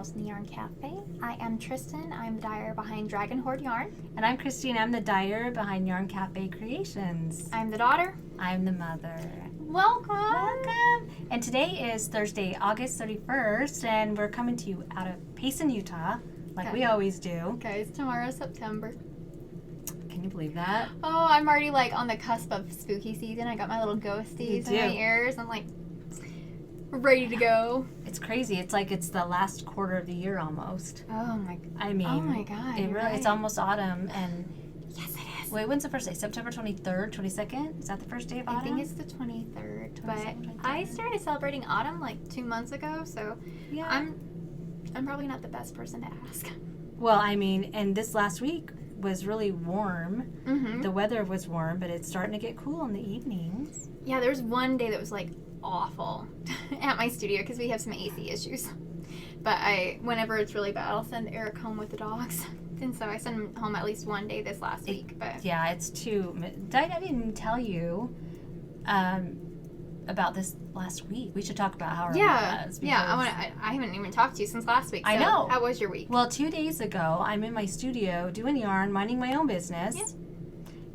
gals in the Yarn Cafe. I am Trysten. I'm the dyer behind Hoard Yarn. And I'm Christy, and I'm the dyer behind Yarn Café Creations. I'm the daughter. I'm the mother. Welcome. Welcome. And today is Thursday, August 31st, and we're coming to you out of Payson, Utah, like we always do. Guys, tomorrow's September. Can you believe that? Oh, I'm already like on the cusp of spooky season. I got my little ghosties in my ears. I'm like ready to go. It's crazy. It's like it's the last quarter of the year almost. Oh my. I mean, oh my God. It's almost autumn, and yes, it is. wait, when's the first day? September 23rd, 22nd? Is that the first day of autumn? I think it's the 23rd. But I started celebrating autumn like 2 months ago, so yeah. I'm probably not the best person to ask. Well, I mean, and this last week was really warm. Mm-hmm. The weather was warm, but it's starting to get cool in the evenings. Yeah, there was one day that was like awful at my studio because we have some AC issues. But whenever it's really bad, I'll send Eric home with the dogs. And so I sent him home at least one day this last week. But yeah, it's too. I didn't even tell you about this last week. We should talk about how our week was. Yeah, I haven't even talked to you since last week. So I know. How was your week? Well, 2 days ago, I'm in my studio doing yarn, minding my own business. Yeah.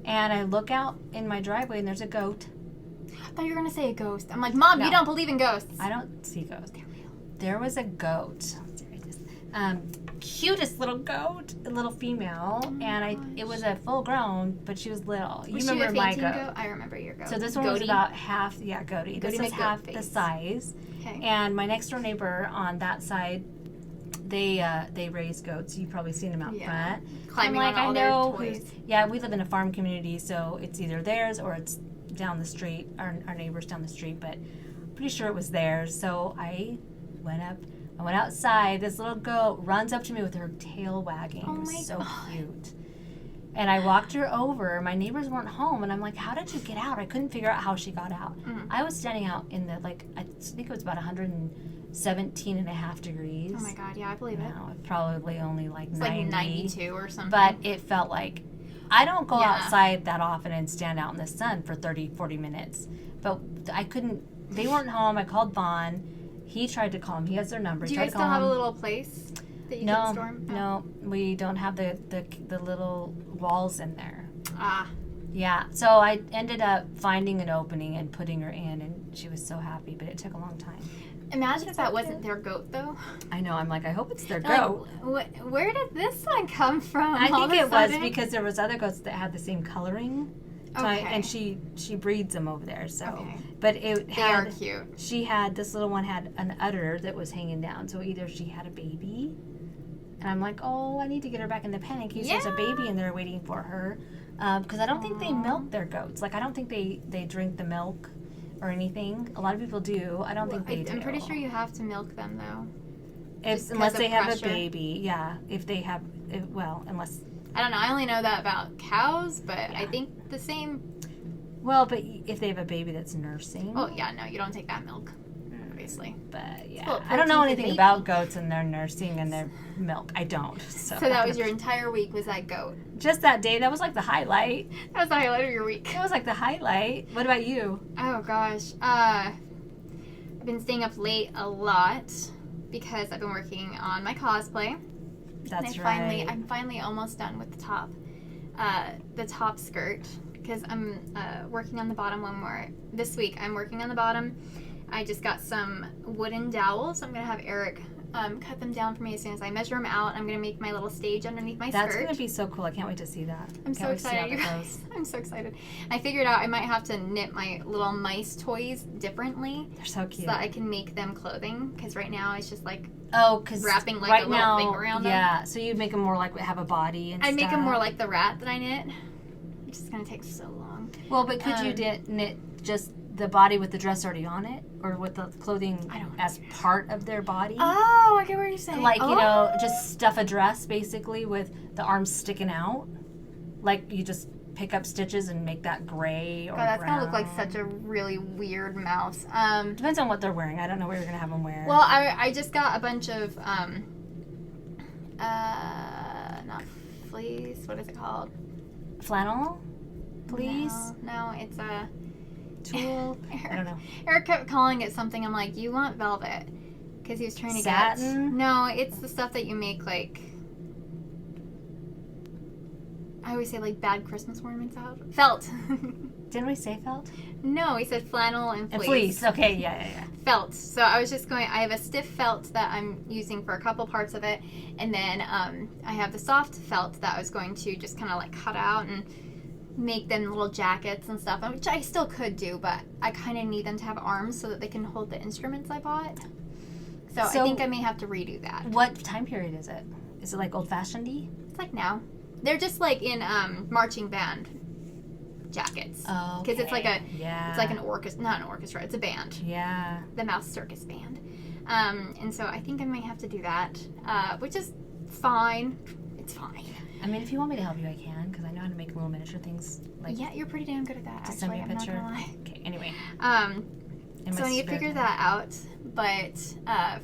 And I look out in my driveway and there's a goat. I thought you were going to say a ghost. I'm like, Mom, you don't believe in ghosts. I don't see ghosts. They're real. There was a goat. Cutest little goat, a little female, and it was a full grown, but she was little. Was you remember my goat? I remember your goat. So this one was about half, goatee. This was half the size. Okay. And my next door neighbor on that side, they raise goats. You've probably seen them out front. Climbing on all their toys. Yeah, we live in a farm community, so it's either theirs or it's down the street, our neighbors down the street, but I'm pretty sure it was theirs. So I went outside. This little goat runs up to me with her tail wagging. Oh it was so God. cute. And I walked her over. My neighbors weren't home, and I'm like, how did you get out? I couldn't figure out how she got out. I was standing out in the, I think it was about 117.5 degrees. Oh my God, yeah, I believe it. No, probably only like 90. Like 92 or something. But it felt like, I don't go outside that often and stand out in the sun for 30, 40 minutes. But I couldn't, they weren't home. I called Vaughn. He tried to call him. He has their number. Do you guys still have a little place that you can storm? No, we don't have the little walls in there. Ah. Yeah, so I ended up finding an opening and putting her in, and she was so happy, but it took a long time. Imagine if that wasn't their goat, though. I know. I'm like, I hope it's their goat. Like, where did this one come from? I think it was because there was other goats that had the same coloring. So okay. And she breeds them over there. So, okay. But they are cute. This little one had an udder that was hanging down. So either she had a baby, and I'm like, oh, I need to get her back in the pen in case there's a baby in there waiting for her, because I don't think they milk their goats. Like I don't think they drink the milk or anything. A lot of people do. I don't think they do. I'm pretty sure you have to milk them though. Unless they have a baby, yeah. If they have, unless. I don't know. I only know that about cows, but I think the same. Well, but if they have a baby that's nursing. Oh yeah, no, you don't take that milk, obviously. But yeah, I don't know anything about goats and their nursing and their milk. I don't. So that was your entire week, was that goat? Just that day. That was like the highlight. That was the highlight of your week. It was like the highlight. What about you? Oh gosh, I've been staying up late a lot because I've been working on my cosplay. That's right. I'm finally almost done with the top skirt because I'm working on the bottom one more. This week I'm working on the bottom. I just got some wooden dowels. I'm going to have Eric cut them down for me as soon as I measure them out. I'm going to make my little stage underneath my skirt. That's going to be so cool. I can't wait to see that. I'm so excited, you guys. I'm so excited. I figured out I might have to knit my little mice toys differently. They're so cute. So that I can make them clothing because right now it's just like because wrapping like a little thing around them. Yeah, so you make them more like have a body and I stuff. make them more like the rat that I knit. It's just going to take so long. Well, but could you knit just the body with the dress already on it, or with the clothing as part of their body? Oh, I get what you're saying. Like, just stuff a dress basically with the arms sticking out. Like you just pick up stitches and make that gray or that's brown. Gonna look like such a really weird mouse. Depends on what they're wearing. I don't know what you're gonna have them wear. Well, I just got a bunch of not fleece. What is it called? Flannel, fleece. No, it's a tulle. I don't know. Eric kept calling it something. I'm like, you want velvet? because he was trying to Satin? No, it's the stuff that you make, like, I always say, like, bad Christmas ornaments out. Felt. Didn't we say felt? No, we said flannel and fleece. And fleece. Okay, yeah. Felt. So I was just going, I have a stiff felt that I'm using for a couple parts of it. And then I have the soft felt that I was going to just kind of like cut out and make them little jackets and stuff, which I still could do, but I kind of need them to have arms so that they can hold the instruments I bought. So I think I may have to redo that. What time period is it? Is it like old-fashioned-y? It's like now. They're just like in marching band jackets. Oh, because it's like a, yeah. it's like an orchestra, not an orchestra, it's a band. Yeah. The Mouse Circus Band. And so I think I may have to do that, which is fine. It's fine. I mean, if you want me to help you, I can, because I know how to make little miniature things. Like, yeah, you're pretty damn good at that, just send me a picture. I'm not gonna lie. Okay, anyway. So I need to figure that out, but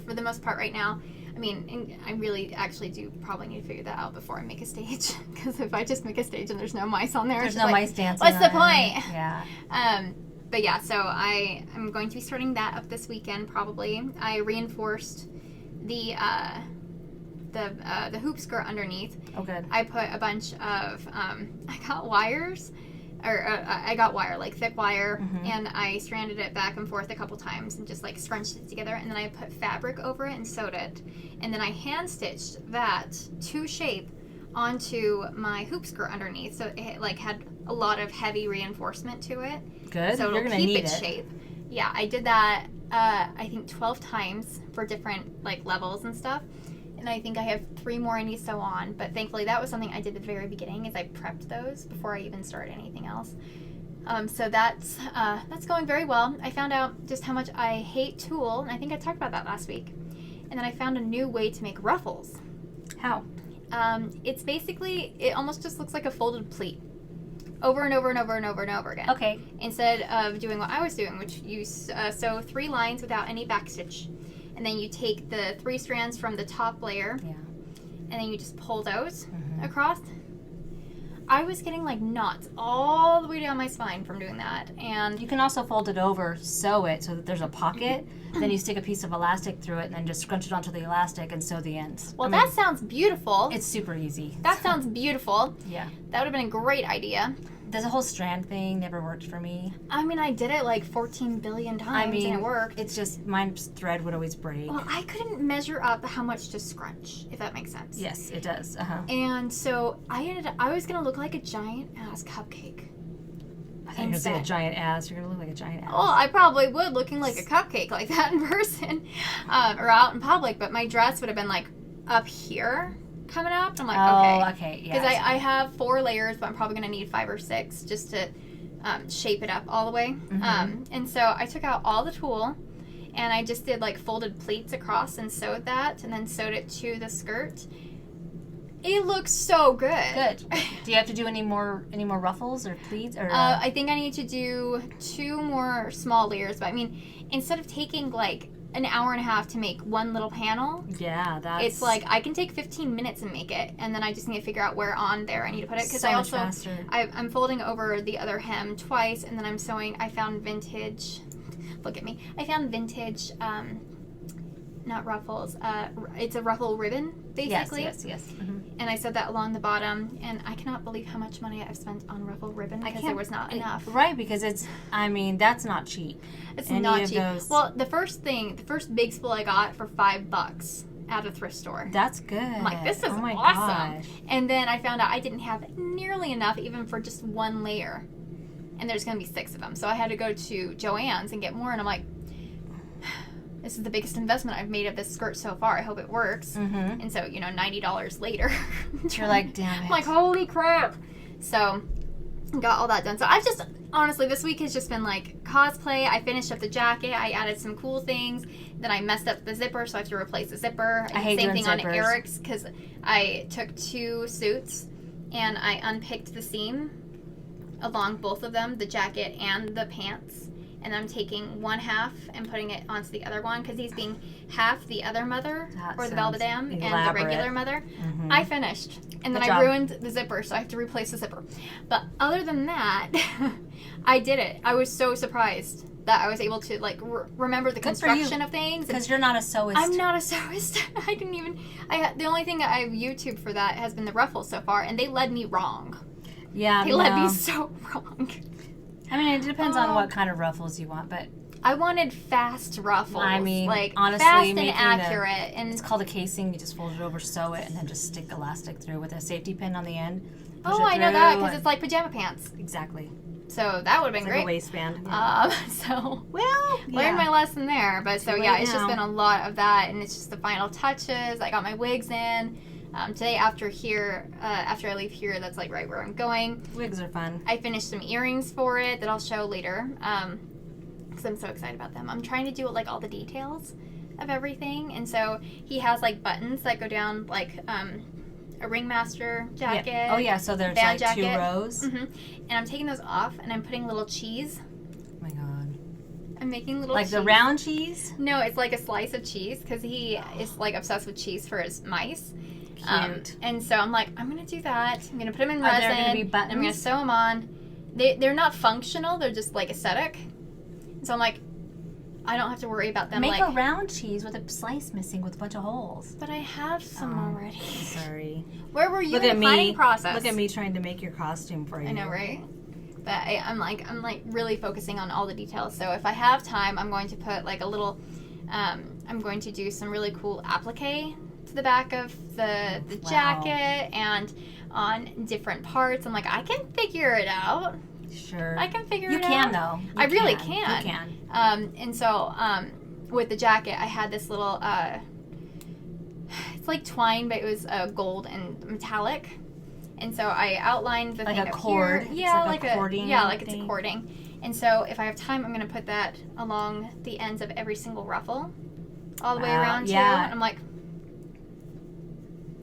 for the most part right now, I mean, I really actually do probably need to figure that out before I make a stage, because if I just make a stage and there's no mice on there, there's no mice dancing. What's the point? Yeah. But yeah, so I'm going to be starting that up this weekend probably. I reinforced the hoop skirt underneath. Oh, good. I put a bunch of I got wires. I got wire, like thick wire, and I stranded it back and forth a couple times and just like scrunched it together, and then I put fabric over it and sewed it, and then I hand stitched that to shape onto my hoop skirt underneath, so it like had a lot of heavy reinforcement to it. Good. So You're it'll gonna keep need its it. shape. Yeah, I did that I think 12 times for different like levels and stuff. And I think I have 3 more I need to sew on, but thankfully that was something I did at the very beginning, is I prepped those before I even started anything else. So that's going very well. I found out just how much I hate tulle, and I think I talked about that last week. And then I found a new way to make ruffles. How? It's basically, it almost just looks like a folded pleat. Over and over and over and over and over again. Okay. Instead of doing what I was doing, which you sew 3 lines without any backstitch. And then you take the 3 strands from the top layer, and then you just pull those across. I was getting like knots all the way down my spine from doing that. And you can also fold it over, sew it so that there's a pocket. Then you stick a piece of elastic through it and then just scrunch it onto the elastic and sew the ends. Well, that sounds beautiful. It's super easy. That sounds beautiful. Yeah. That would have been a great idea. There's a whole strand thing, never worked for me. I mean, I did it like 14 billion times and it worked. It's just, mine's thread would always break. Well, I couldn't measure up how much to scrunch, if that makes sense. Yes, it does. And so I was going to look like a giant ass cupcake. I think you're going to say a giant ass. You're going to look like a giant ass. Well, I probably would, looking like a cupcake like that in person or out in public, but my dress would have been like up here. Coming up, I'm like, okay, yeah. Because I have 4 layers, but I'm probably gonna need 5 or 6 just to shape it up all the way. And so I took out all the tulle, and I just did like folded pleats across and sewed that, and then sewed it to the skirt. It looks so good. Good. Do you have to do any more ruffles or pleats? Or I think I need to do 2 more small layers, but I mean, instead of taking like an hour and a half to make one little panel. Yeah, it's like I can take 15 minutes and make it, and then I just need to figure out where on there I need to put it, because I'm folding over the other hem twice, and then I'm sewing. I found vintage. Look at me. I found vintage. Not ruffles. It's a ruffle ribbon, basically. Yes. And I sewed that along the bottom, and I cannot believe how much money I've spent on ruffle ribbon because there was not enough. Right, because that's not cheap. It's not cheap. Well, the first big spool I got for $5 at a thrift store. That's good. I'm like, this is awesome. Gosh. And then I found out I didn't have nearly enough even for just 1 layer. And there's going to be 6 of them. So I had to go to Joann's and get more, and I'm like, this is the biggest investment I've made of this skirt so far. I hope it works. And so, $90 later. You're like, damn it. I'm like, holy crap. So, got all that done. So, I've just, honestly, this week has just been like cosplay. I finished up the jacket. I added some cool things. Then I messed up the zipper, so I have to replace the zipper. I hate same doing thing on zippers. Eric's, because I took 2 suits and I unpicked the seam along both of them, the jacket and the pants. And I'm taking 1 half and putting it onto the other one, because he's being half the other mother, or the velvet dam, and the regular mother. I finished. And then I ruined the zipper, so I have to replace the zipper. But other than that, I did it. I was so surprised that I was able to like remember the construction of things. Because you're not a sewist. I'm not a sewist. I didn't even. The only thing that I've YouTubed for that has been the ruffles so far, and they led me wrong. Yeah, they led me so wrong. I mean, it depends on what kind of ruffles you want, but I wanted fast ruffles. I mean, like honestly, fast and accurate. And it's called a casing. You just fold it over, sew it, and then just stick elastic through with a safety pin on the end. Oh, I know that because it's like pajama pants. Exactly. So that would have been it's great. Like a waistband. Yeah. Learned my lesson there. But so yeah, it's just been a lot of that, and it's just the final touches. I got my wigs in. Today after I leave here, that's like right where I'm going. Wigs are fun. I finished some earrings for it that I'll show later. Because I'm so excited about them. I'm trying to do like all the details of everything, and so he has like buttons that go down like a ringmaster jacket. Yeah. Oh yeah, so there's like jacket. 2 rows. Mm-hmm. And I'm taking those off, and I'm putting little cheese. Oh my god. I'm making little like cheese. The round cheese? No, it's like a slice of cheese because he is like obsessed with cheese for his mice. Cute. And so I'm like, I'm gonna do that. I'm gonna put them in resin. Are there gonna be buttons? I'm gonna sew them on. They're not functional. They're just like aesthetic. So I'm like, I don't have to worry about them. Make a round cheese with a slice missing with a bunch of holes. But I have some already. Sorry. Where were you in the planning process? Look at me trying to make your costume for you. I know, right? But I'm like really focusing on all the details. So if I have time, I'm going to put like a little. I'm going to do some really cool applique to the back of the jacket and on different parts. I'm like, I can figure it out. Sure. I can figure it out. You can though. I really can. You can. And so with the jacket, I had this little. It's like twine, but it was gold and metallic. And so I outlined the like thing a up cord. here. Yeah, like a cording. Yeah, like it's a cording. And so if I have time, I'm going to put that along the ends of every single ruffle, all the way around too. And I'm like,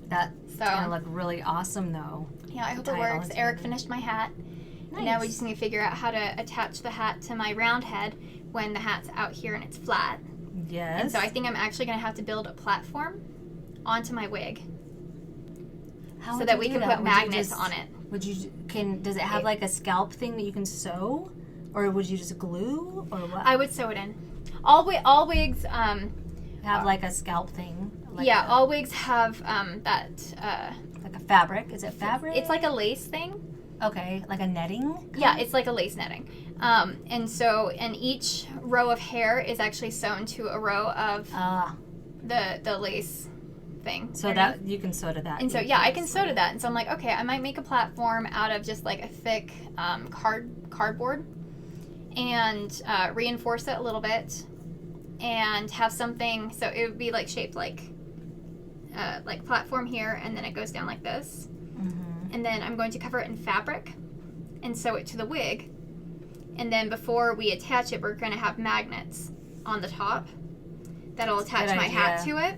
that's gonna look really awesome though. Yeah, I hope it works. Eric finished my hat. Nice. Now we just need to figure out how to attach the hat to my round head when the hat's out here and it's flat. Yes. And so I think I'm actually going to have to build a platform onto my wig. So that we can put magnets on it. Does it have like a scalp thing that you can sew? Or would you just glue? Or what? I would sew it in. All wigs have like a scalp thing. Like all wigs have that. Like a fabric. Is it fabric? It's like a lace thing. Okay, like a netting? Yeah, it's like a lace netting. And so, and each row of hair is actually sewn to a row of the lace thing. So underneath. That you can sew to that. And so, yeah, I can sew to that. And so I'm like, okay, I might make a platform out of just like a thick cardboard and reinforce it a little bit and have something. So it would be like shaped like platform here, and then it goes down like this. And then I'm going to cover it in fabric and sew it to the wig. And then before we attach it, we're going to have magnets on the top that'll attach my hat to it.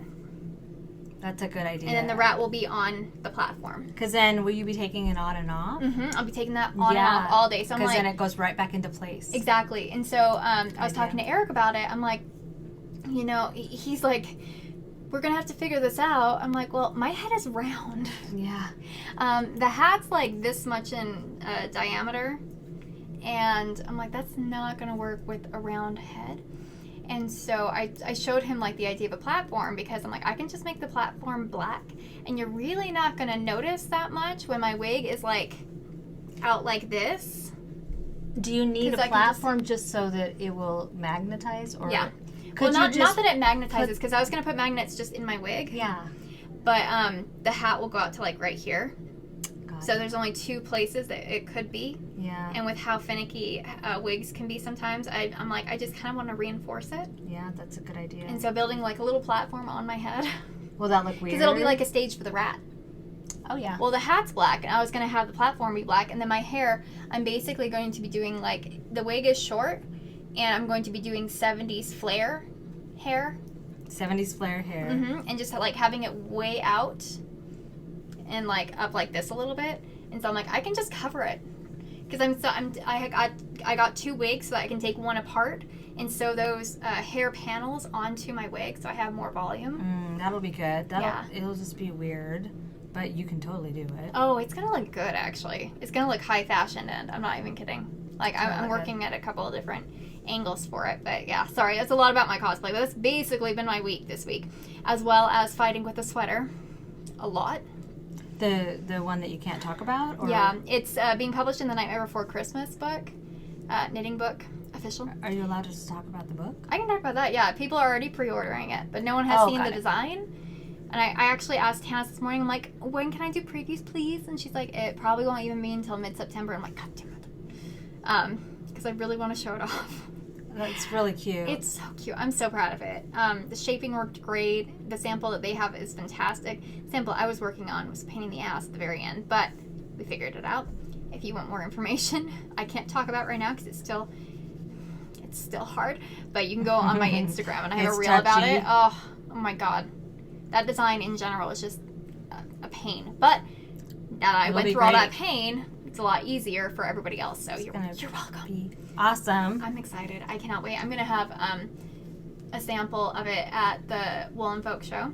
That's a good idea. And then the rat will be on the platform. Because then will you be taking it on and off? Mm-hmm. I'll be taking that on and off all day. So I'm like, then it goes right back into place. Exactly. And so I was talking to Eric about it. I'm like, he's like, we're going to have to figure this out. I'm like, well, my head is round. Yeah. The hat's like this much in diameter. And I'm like, that's not going to work with a round head. And so I showed him like the idea of a platform because I'm like, I can just make the platform black. And you're really not going to notice that much when my wig is like out like this. Do you need a platform just so that it will magnetize? Or yeah. Well, not that it magnetizes, because I was going to put magnets just in my wig. Yeah. But the hat will go out to like right here. So there's only 2 places that it could be. Yeah. And with how finicky wigs can be sometimes, I'm like, I just kind of want to reinforce it. Yeah, that's a good idea. And so building like a little platform on my head. Will that look weird? Because it'll be like a stage for the rat. Oh, yeah. Well, the hat's black, and I was going to have the platform be black. And then my hair, I'm basically going to be doing like, the wig is short, and I'm going to be doing 70s flare hair. 70s flare hair. Mm-hmm. And just like having it way out and like up like this a little bit. And so I'm like, I can just cover it. Because I got 2 wigs so that I can take one apart and sew those hair panels onto my wig so I have more volume. That'll be good. It'll just be weird, but you can totally do it. Oh, it's going to look good, actually. It's going to look high fashion, and I'm not even kidding. Like, I'm working at a couple of different angles for it. But yeah, sorry, that's a lot about my cosplay. But that's basically been my week this week, as well as fighting with a sweater. A lot. The one that you can't talk about? Or? Yeah, it's being published in the Nightmare Before Christmas book, knitting book, official. Are you allowed to just talk about the book? I can talk about that, yeah. People are already pre-ordering it, but no one has seen the design. And I actually asked Hannah this morning, I'm like, when can I do previews, please? And she's like, it probably won't even be until mid-September. I'm like, God damn it. Because I really want to show it off. That's really cute. It's so cute. I'm so proud of it. The shaping worked great. The sample that they have is fantastic. The sample I was working on was a pain in the ass at the very end, but we figured it out. If you want more information, I can't talk about right now because it's still hard, but you can go on my Instagram and I have a reel about it. Oh my God. That design in general is just a pain. But now that I went through all that pain, it's a lot easier for everybody else. So you're welcome. Awesome. I'm excited. I cannot wait. I'm going to have a sample of it at the Wool & Folk show.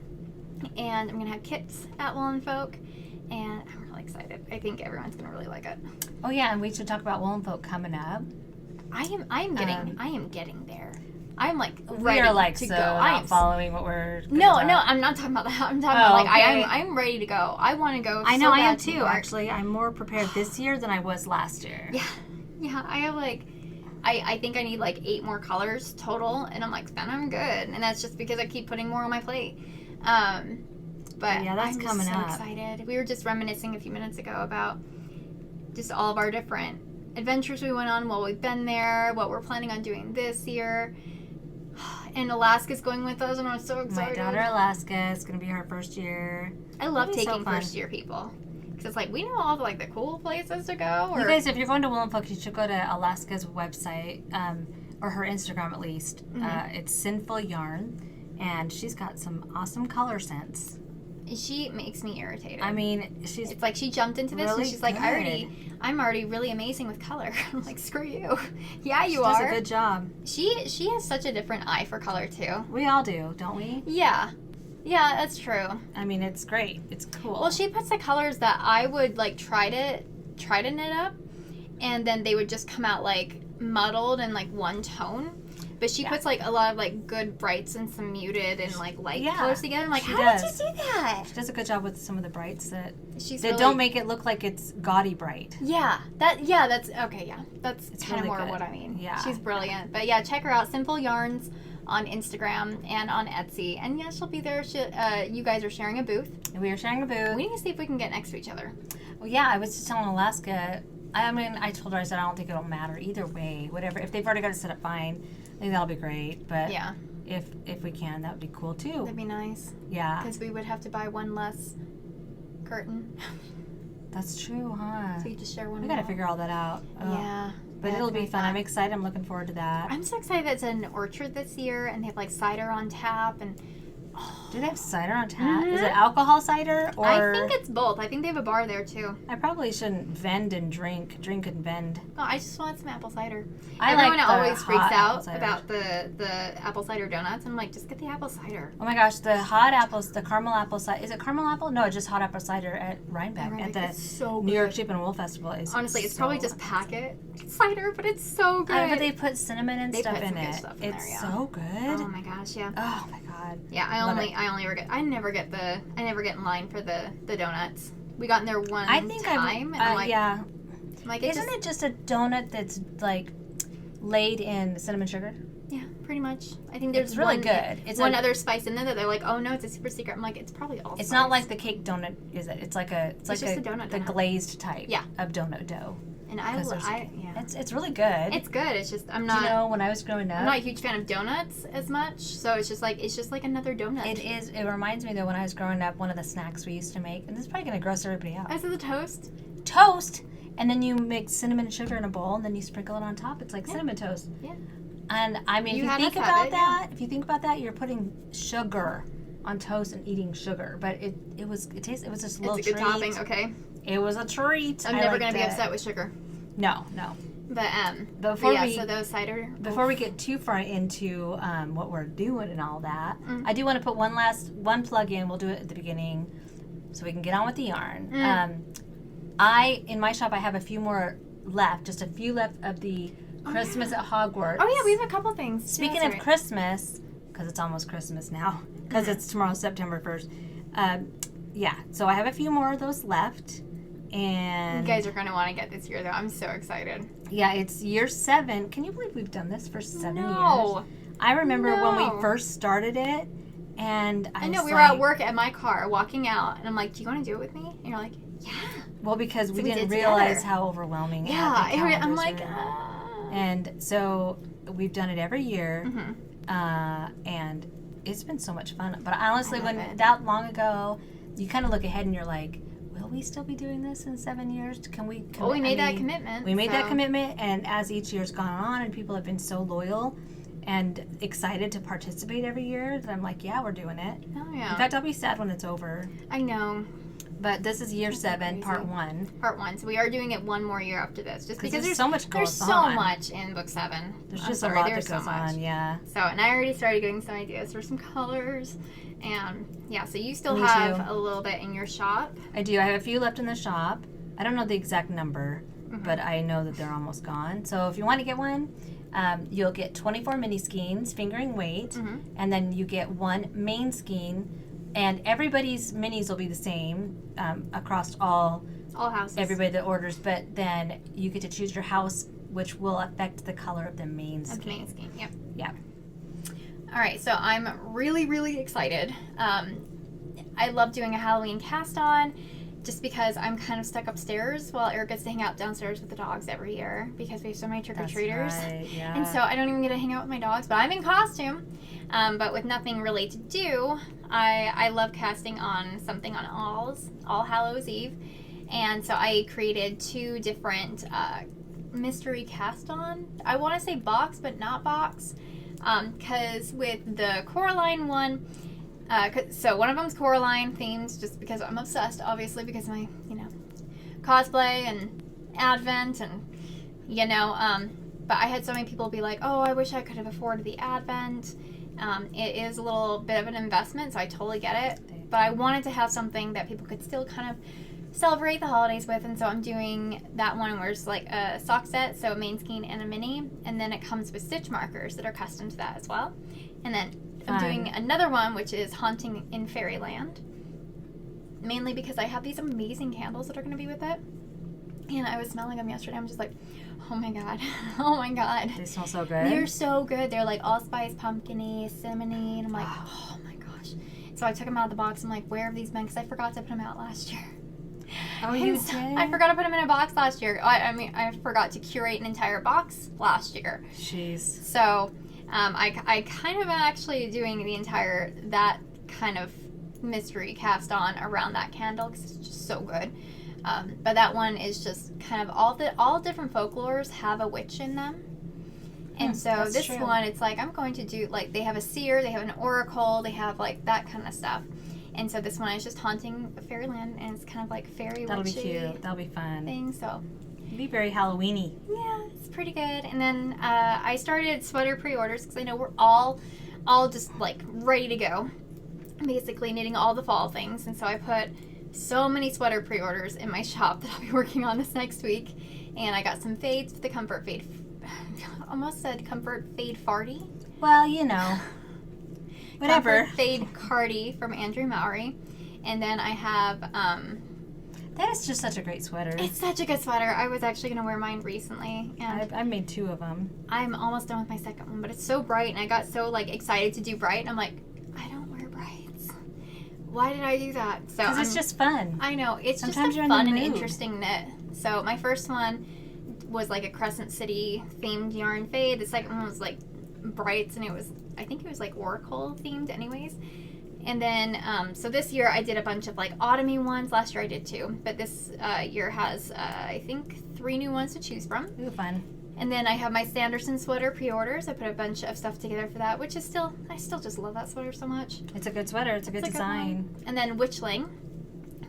And I'm going to have kits at Wool & Folk. And I'm really excited. I think everyone's going to really like it. Oh, yeah. And we should talk about Wool & Folk coming up. I am getting there. I'm like ready we are like to so go. I am following what we're. No, I'm not talking about that. I'm talking about like okay. I'm ready to go. I want to go. I know I am too. Actually, I'm more prepared this year than I was last year. Yeah. I have like, I think I need like 8 more colors total, and I'm like, then I'm good. And that's just because I keep putting more on my plate. But yeah, that's coming up. I'm so excited. We were just reminiscing a few minutes ago about just all of our different adventures we went on while we've been there, what we're planning on doing this year. And Alaska's going with us, and I'm so excited. My daughter Alaska is going to be her first year. I love taking first year people. Because it's like, we know all the cool places to go. Or... You guys, if you're going to Wool & Folk, you should go to Alaska's website, or her Instagram at least. Mm-hmm. It's Sinful Yarn, and she's got some awesome color sense. She makes me irritated. I mean, it's like she jumped into this really and she's like, I'm already really amazing with color. I'm like, screw you. Yeah, you are. She does a good job. She has such a different eye for color too. We all do, don't we? Yeah, that's true. I mean, it's great. It's cool. Well, she puts the colors that I would like try to knit up, and then they would just come out like muddled and like one tone. But she puts like a lot of like good brights and some muted and like light colors together. I'm like, how did you do that? She does a good job with some of the brights that really, don't make it look like it's gaudy bright. That's okay. Yeah, that's kind of really more good. What I mean. Yeah, she's brilliant. But yeah, check her out. Simple Yarns on Instagram and on Etsy. And yeah, she'll be there. You guys are sharing a booth. We are sharing a booth. We need to see if we can get next to each other. Well, yeah, I was just telling Alaska. I mean, I told her, I said, I don't think it'll matter either way. Whatever. If they've already got it set up, fine. I think that'll be great. But yeah, if we can, that would be cool too. That'd be nice. Yeah. Because we would have to buy one less curtain. That's true, huh? So you just share one. We got to figure all that out. Yeah. But it'll be fun. I'm excited. I'm looking forward to that. I'm so excited that it's an orchard this year, and they have like cider on tap, and do they have cider on tap? Mm-hmm. Is it alcohol cider or? I think it's both. I think they have a bar there too. I probably shouldn't vend and drink and vend. No, I just want some apple cider. Everyone always freaks out about the apple cider donuts. I'm like, just get the apple cider. Oh my gosh, the hot apples, the caramel apple cider. Is it caramel apple? No, it's just hot apple cider at Rhinebeck at the New York Sheep and Wool Festival. Honestly, it's probably just packet cider, but it's so good. But they put cinnamon and stuff in it. It's so good. Oh my gosh, yeah. Oh my god. Yeah, I never get in line for the donuts. We got in there one time, and I'm like, yeah. Like, isn't it just a donut that's like laid in cinnamon sugar? Yeah, pretty much. I think there's really good. It's one other spice in there that they're like, oh no, it's a super secret. I'm like, it's probably all. It's not like the cake donut, is it? It's like just a donut. The glazed type. of donut dough. And it's really good. It's good. It's just I'm not. You know, when I was growing up, I'm not a huge fan of donuts as much. So it's just like another donut. It is. It reminds me though, when I was growing up, one of the snacks we used to make, and this is probably gonna gross everybody out. Is it the toast? Toast, and then you mix cinnamon and sugar in a bowl, and then you sprinkle it on top. It's like cinnamon toast. Yeah. And I mean, if you think about that, you're putting sugar on toast and eating sugar, but it was just a little treat. It's a good topping. Okay. It was a treat. I'm never going to be upset with sugar. No. But so those cider. Before we get too far into what we're doing and all that, I do want to put one plug in. We'll do it at the beginning, so we can get on with the yarn. In my shop, I have a few more left, just a few left of the Christmas at Hogwarts. Oh yeah, we have a couple things. Speaking of Christmas, because it's almost Christmas now, because it's tomorrow, September 1st. Yeah, so I have a few more of those left. And you guys are going to want to get this year, though. I'm so excited. Yeah, it's year 7. Can you believe we've done this for 7 years? I remember when we first started it, and I know we were at work at my car walking out, and I'm like, do you want to do it with me? And you're like, yeah. Well, because we didn't realize how overwhelming I'm like, And so we've done it every year, and it's been so much fun. But honestly, that long ago, you kind of look ahead and you're like, will we still be doing this in 7 years? Can we? Well, we made that commitment. We made that commitment, and as each year's gone on, and people have been so loyal and excited to participate every year, that I'm like, yeah, we're doing it. Oh yeah. In fact, I'll be sad when it's over. I know. But this is year 7, part 1. Part 1. So we are doing it one more year after this, just because there's so much goes on. There's so much in book 7. There's just a lot that goes on. Yeah. So, and I already started getting some ideas for some colors, and yeah. So you still have a little bit in your shop. I do. I have a few left in the shop. I don't know the exact number, but I know that they're almost gone. So if you want to get one, you'll get 24 mini skeins, fingering weight, and then you get 1 main skein. And everybody's minis will be the same across all houses. Everybody that orders, but then you get to choose your house, which will affect the color of the main skein. Of the main skein, yep. Yeah. All right, so I'm really, really excited. I love doing a Halloween cast on, just because I'm kind of stuck upstairs while Eric gets to hang out downstairs with the dogs every year because we have so many trick-or-treaters. Right, yeah. And so I don't even get to hang out with my dogs, but I'm in costume. But with nothing really to do, I love casting on something on All Hallows Eve. And so I created 2 different mystery cast on. I want to say box, but not box. Because with the Coraline one, so one of them's Coraline themed, just because I'm obsessed, obviously, because of my, cosplay and Advent and, but I had so many people be like, oh, I wish I could have afforded the Advent. It is a little bit of an investment, so I totally get it. But I wanted to have something that people could still kind of celebrate the holidays with, and so I'm doing that one where it's like a sock set, so a main skein and a mini, and then it comes with stitch markers that are custom to that as well. And then I'm doing another one, which is Haunting in Fairyland, mainly because I have these amazing candles that are going to be with it. And I was smelling them yesterday. I'm just like, oh my god, oh my god. They smell so good. They're so good. They're like allspice, pumpkin-y, cinnamony, and I'm like, oh my gosh. So I took them out of the box. I'm like, where have these been? Because I forgot to put them out last year. Oh, you did? I forgot to put them in a box last year. I forgot to curate an entire box last year. Jeez. So I kind of am actually doing that kind of mystery cast on around that candle because it's just so good. But that one is just kind of all different folklores have a witch in them. And so this one, it's like, I'm going to do, like, they have a seer, they have an oracle, they have, like, that kind of stuff. And so this one is just Haunting Fairyland, and it's kind of like fairy witchy. That'll be cute. That'll be fun. Thing, so. It'll be very Halloween-y. Yeah, it's pretty good. And then I started sweater pre-orders because I know we're all just, like, ready to go. Basically knitting all the fall things. And so I put so many sweater pre-orders in my shop that I'll be working on this next week. And I got some fades for the Comfort Fade. Almost said Comfort Fade Farty. Well, whatever. Comfort Fade Cardi from Andrew Mowry. And then I have... that is just such a great sweater. It's such a good sweater. I was actually going to wear mine recently. And I made 2 of them. I'm almost done with my second one, but it's so bright. And I got so, like, excited to do bright. And I'm like, I don't wear brights. Why did I do that? Because it's just fun. I know. It's Sometimes just a fun and interesting knit. So my first one was like a Crescent City themed yarn fade. The second one was like brights, and I think it was like Oracle themed anyways. And then, so this year I did a bunch of like autumny ones. Last year I did 2, but this year has, I think, 3 new ones to choose from. Ooh, fun. And then I have my Sanderson Sweater pre-orders. I put a bunch of stuff together for that, which is I still just love that sweater so much. It's a good sweater. It's a good design. And then Witchling,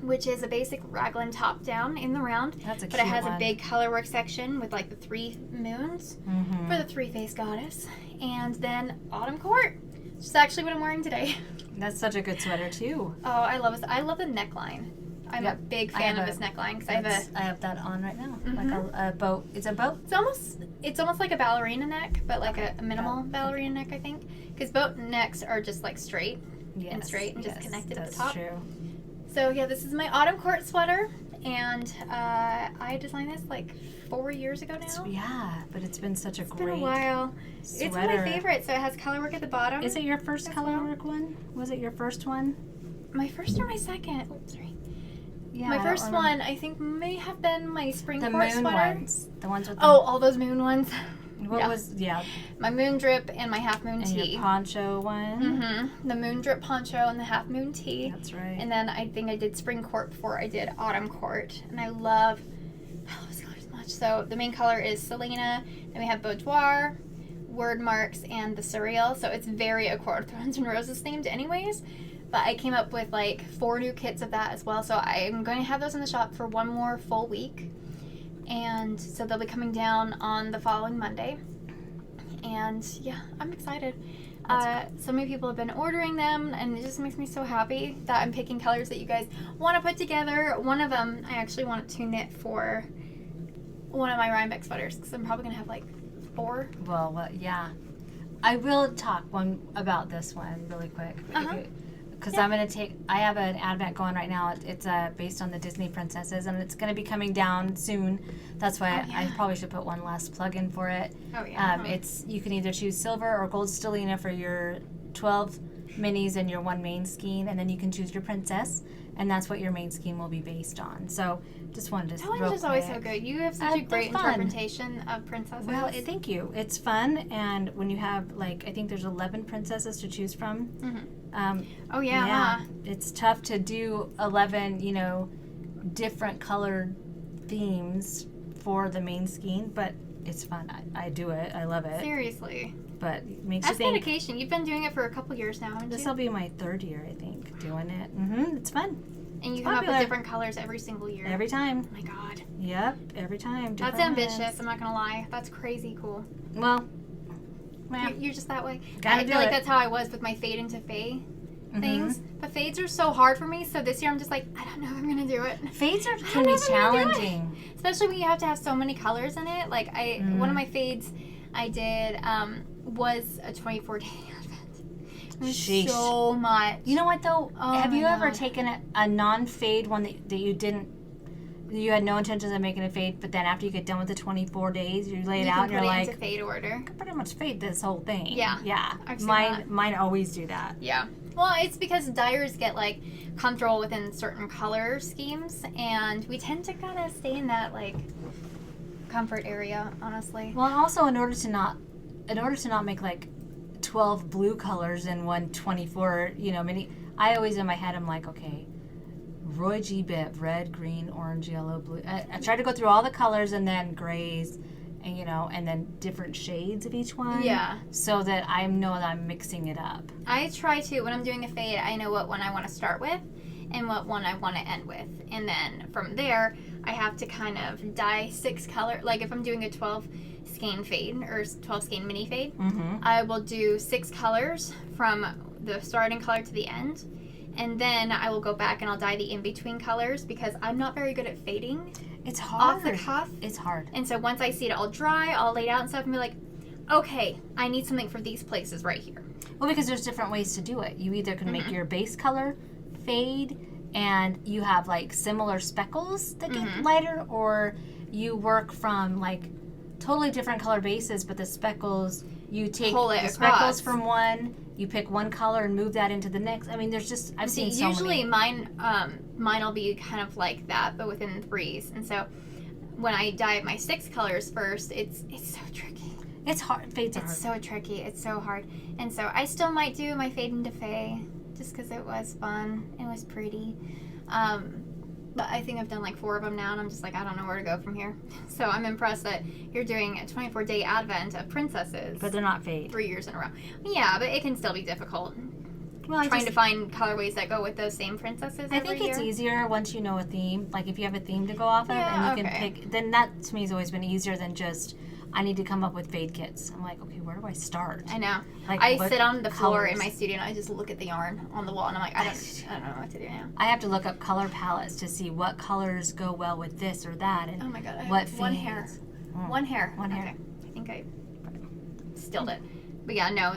which is a basic raglan top down in the round. That's a cute But it has one. a big colorwork section with like the 3 moons for the 3-faced goddess. And then Autumn Court, which is actually what I'm wearing today. That's such a good sweater too. Oh, I love it. I love the neckline. I'm a big fan of this neckline because I have that on right now, like a boat. It's a boat. It's almost like a ballerina neck, but like a minimal ballerina neck, I think. Because boat necks are just like straight and straight and just connected at the top. That's true. So yeah, this is my autumn court sweater, and I designed this like 4 years ago now. Yeah, but it's been such a great. It's been a while. Sweater. It's my favorite. So it has color work at the bottom. Is it your first color work one? Was it your first one? My first or my second? Oops, sorry. Yeah, my first one, I think, may have been my spring court moon sweater. Ones. The ones with all those moon ones. What was my moon drip and my half moon tee. Your poncho one. The moon drip poncho and the half moon tee. That's right. And then I think I did spring court before I did autumn court, and I love this color so much. So the main color is Selena, then we have Boudoir, Word Marks, and the Surreal. So it's very A Court of Thorns and Roses themed, anyways. But I came up with like 4 new kits of that as well. So I'm going to have those in the shop for 1 more full week. And so they'll be coming down on the following Monday. And yeah, I'm excited. So many people have been ordering them, and it just makes me so happy that I'm picking colors that you guys want to put together. One of them I actually wanted to knit for one of my Rhinebeck sweaters, because I'm probably going to have like 4. Well, yeah. I will talk about this one really quick. Because I have an advent going right now. It's based on the Disney princesses, and it's going to be coming down soon. That's why I probably should put one last plug-in for it. Oh, yeah. You can either choose silver or gold stellina for your 12 minis and your 1 main skein, and then you can choose your princess, and that's what your main skein will be based on. So just wanted to That is always so good. You have such a great interpretation of princesses. Well, thank you. It's fun, and when you have, like, I think there's 11 princesses to choose from. It's tough to do 11, different colored themes for the main skein, but it's fun. I do it. I love it. Seriously. But it makes That's you think. dedication. You've been doing it for a couple years now, haven't you? This will be my 3rd year, I think, doing it. It's fun. And you come up with different colors every single year. Every time. Oh my god. Yep, every time. That's ambitious, I'm not going to lie. That's crazy cool. Well, you're just that way. I feel like that's how I was with my fade into fade things. But fades are so hard for me, so this year I'm just like, I don't know if I'm going to do it. Fades can be challenging. Especially when you have to have so many colors in it. Like, one of my fades I did was a 24-day advent. It was so much. You know what, though? Have you ever taken a non-fade one that you had no intentions of making a fade, but then after you get done with the 24 days, you lay it out and you're like, into fade order. I can pretty much fade this whole thing. Yeah. Mine always do that. Yeah. Well, it's because dyers get like comfortable within certain color schemes, and we tend to kind of stay in that like comfort area, honestly. Well, also in order to not make like 12 blue colors in one 24, mini. I always in my head I'm like, okay, Roy G. Biv, red, green, orange, yellow, blue. I try to go through all the colors and then grays, and and then different shades of each one. Yeah. So that I know that I'm mixing it up. I try to, when I'm doing a fade, I know what one I want to start with and what one I want to end with. And then from there, I have to kind of dye 6 color. Like if I'm doing a 12 skein fade or 12 skein mini fade, I will do 6 colors from the starting color to the end. And then I will go back and I'll dye the in-between colors because I'm not very good at fading. It's hard. Off the cuff. It's hard. And so once I see it all dry, all laid out and stuff, and be like, okay, I need something for these places right here. Well, because there's different ways to do it. You either can make your base color fade and you have like similar speckles that get lighter, or you work from like totally different color bases, but the speckles, you take the speckles from one, you pick one color and move that into the next. I mean, there's just, I've seen so usually many. Mine will be kind of like that, but within 3s. And so when I dye my 6 colors first, it's so tricky. It's hard. Fades are hard. It's so tricky. It's so hard. And so I still might do my fade into fay just because it was fun. It was pretty. But I think I've done like 4 of them now, and I'm just like, I don't know where to go from here. So I'm impressed that you're doing a 24-day advent of princesses. But they're not fade. 3 years in a row. Yeah, but it can still be difficult. Well, trying to find colorways that go with those same princesses. I think it's easier once you know a theme. Like if you have a theme to go off of, and you can pick. Then that to me has always been easier than just, I need to come up with fade kits. I'm like, okay, where do I start? I know. Like, I sit on the floor colors? in my studio and I just look at the yarn on the wall and I'm like, I don't know what to do now. I have to look up color palettes to see what colors go well with this or that, and Oh my god, I what have one fades. hair. Mm. One hair. One hair. Okay. I think I stilled it. But yeah, no,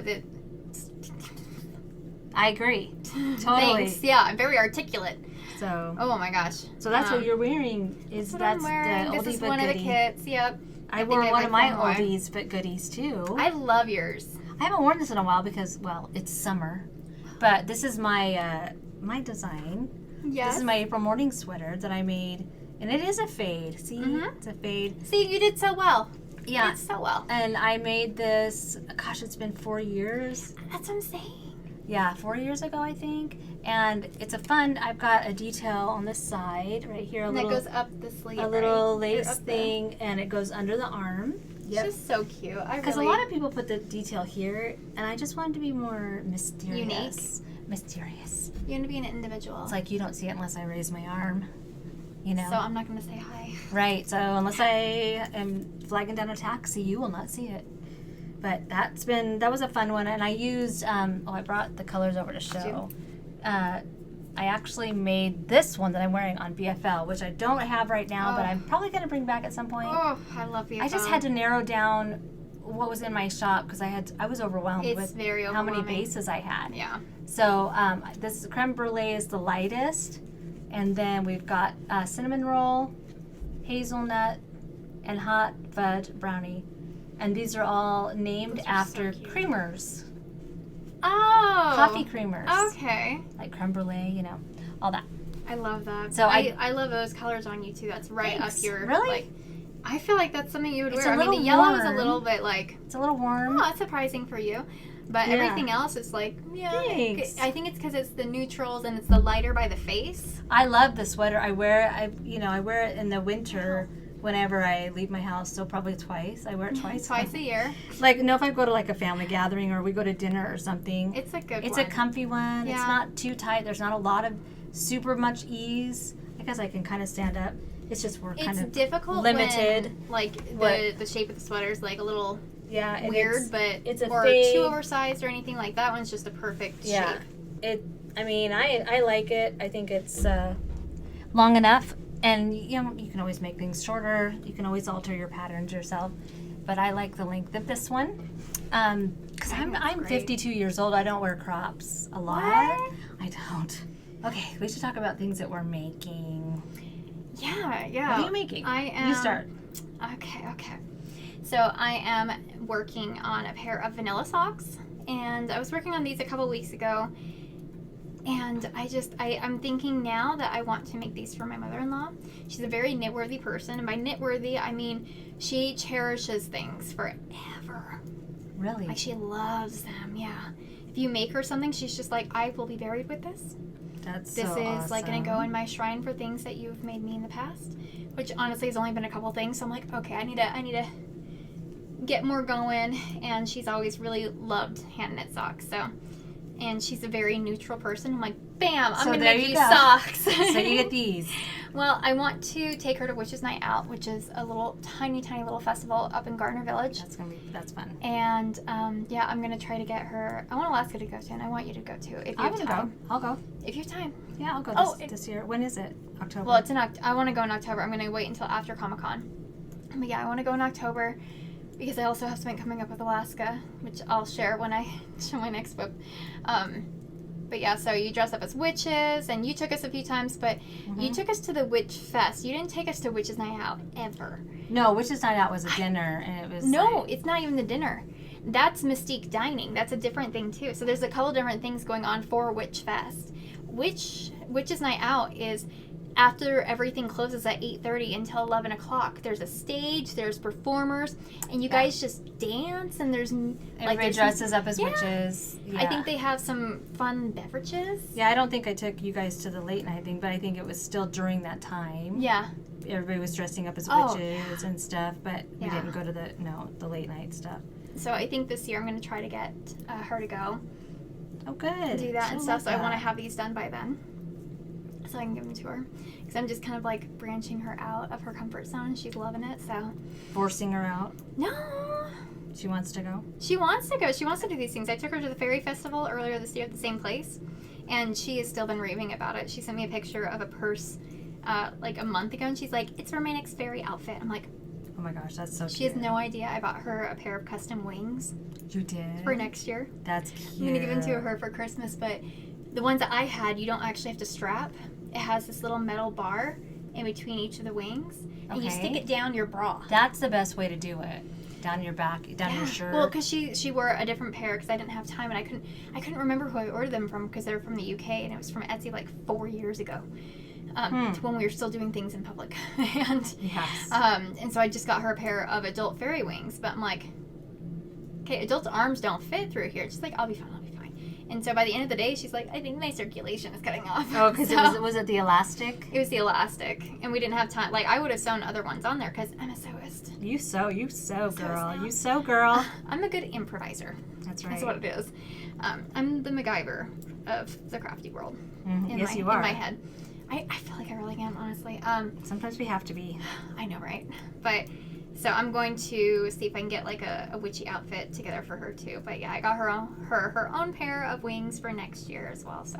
I agree. Totally. Thanks. Yeah, I'm very articulate. So. Oh my gosh. So that's what you're wearing. That's what I'm wearing. The oldie This is but one goodie. of the kits. Yep. I wore one of my formal wear. oldies but goodies too. I love yours. I haven't worn this in a while because, well, it's summer. But this is my my design. Yes. This is my April morning sweater that I made, and it is a fade. See, Mhm. it's a fade. See, you did so well. Yeah. You did so well. And I made this. Gosh, it's been 4 years. That's what I'm saying. Yeah, 4 years ago, I think. And it's a fun. I've got a detail on this side right here. And that goes up the sleeve. a little right? lace Or up the- thing, and it goes under the arm. It's just so cute. Because a lot of people put the detail here, and I just wanted to be more mysterious. Unique. Mysterious. You want to be an individual. It's like you don't see it unless I raise my arm. You know? So I'm not going to say hi. Right. So unless I am flagging down a taxi, you will not see it. But that was a fun one, and I used, I brought the colors over to show. I actually made this one that I'm wearing on BFL, which I don't have right now, but I'm probably going to bring back at some point. Oh, I love you. I just had to narrow down what was in my shop because I was overwhelmed It's with very how many overwhelming. bases I had. Yeah. So this creme brulee is the lightest, and then we've got cinnamon roll, hazelnut, and hot fudge brownie, and these are all named Those are after so cute. creamers, Oh. coffee creamers, Okay. like creme brulee, you know, all that. I love that. So I love those colors on you too. That's right Thanks. up your Really? Like, I feel like that's something you would It's wear. a I mean, the little yellow is a warm. little bit like, It's a little warm. oh, that's surprising for you. But Yeah. everything else is like, yeah. Thanks. I think it's because it's the neutrals and it's the lighter by the face. I love the sweater. I wear it in the winter whenever I leave my house. So probably twice. I wear it twice. Twice a year. Like, if I go to like a family gathering or we go to dinner or something. It's a good It's one. a comfy one. It's Yeah. not too tight. There's not a lot of super much ease. I guess I can kind of stand up. It's just we're kind It's of difficult limited. when, like, What? the shape of the sweater is like a little yeah and weird, but it's a or fade. too oversized or anything like that. One's just a perfect shape. I mean, I like it. I think it's long enough, and you can always make things shorter. You can always alter your patterns yourself. But I like the length of this one because I think it's I'm great. 52 years old. I don't wear crops a lot. What? I don't. Okay, we should talk about things that we're making. Yeah. What are you making? I am. You start. Okay. So I am working on a pair of vanilla socks, and I was working on these a couple weeks ago, and I'm thinking now that I want to make these for my mother-in-law. She's a very knitworthy person, and by knitworthy I mean she cherishes things forever. Really? Like, she loves them. Yeah. If you make her something, she's just like, I will be buried with this. That's This so is like gonna go awesome. in my shrine for things that you've made me in the past, which honestly has only been a couple things. So I'm like, okay, I need to get more going. And she's always really loved hand knit socks. So, and she's a very neutral person. I'm like, bam, I'm So gonna there make you you go. socks. So you get these. Well, I want to take her to Witches Night Out, which is a little tiny little festival up in Gardner Village. That's fun. And yeah, I'm gonna try to get her. I want Alaska to go to, and I want you to go too if you I'm have gonna time. go. I'll go. If you have time. Yeah, I'll go Oh, this year. When is it? October. Well, it's in I want to go in October. I'm gonna wait until after Comic-Con. But yeah, I want to go in October because I also have something coming up with Alaska, which I'll share when I show my next book. But yeah, so you dress up as witches, and you took us a few times, but you took us to the Witch Fest. You didn't take us to Witches Night Out ever. No, Witches Night Out was a dinner, and it was No, like, it's not even the dinner. That's Mystique Dining. That's a different thing too. So there's a couple different things going on for Witch Fest. Witches Night Out is after everything closes at 8:30 until 11 o'clock. There's a stage, there's performers, and you guys just dance, and there's everybody there's dresses up as Yeah. witches. Yeah. I think they have some fun beverages. Yeah, I don't think I took you guys to the late night thing, but I think it was still during that time. Yeah. Everybody was dressing up as Oh, witches and stuff, but we Yeah. didn't go to the late night stuff. So I think this year I'm going to try to get her to go Oh, good. do that She'll and stuff. love So I want to that. have these done by then, so I can give them to her. because I'm just kind of like branching her out of her comfort zone, and she's loving it. So Forcing her out. no, She wants to go. she wants to go. She wants to do these things. I took her to the fairy festival earlier this year at the same place, and she has still been raving about it. She sent me a picture of a purse like a month ago, and she's like, "It's Rhinebeck's fairy outfit." I'm like, Oh my gosh, that's so cute. she has no idea. I bought her a pair of custom wings You did? for next year. That's cute. I'm gonna give them to her for Christmas, but the ones that I had, you don't actually have to strap. It has this little metal bar in between each of the wings, and you stick it down your bra. That's the best way to do it. Down your back, down your shirt. Well, because she wore a different pair because I didn't have time, and I couldn't remember who I ordered them from because they're from the UK, and it was from Etsy like 4 years ago. When we were still doing things in public, and Yes. and so I just got her a pair of adult fairy wings, but I'm like, okay, adult arms don't fit through here. She's like, I'll be fine. And so by the end of the day, she's like, I think my circulation is cutting off. Oh, because was it the elastic? It was the elastic, and we didn't have time. Like, I would have sewn other ones on there because I'm a sewist. You sew, girl. You sew, girl. I'm a good improviser. That's right. That's what it is. I'm the MacGyver of the crafty world. Yes, you are. In my head. I feel like I really am, honestly. Sometimes we have to be. I know, right? But so I'm going to see if I can get like a witchy outfit together for her too. But yeah, I got her own pair of wings for next year as well. So.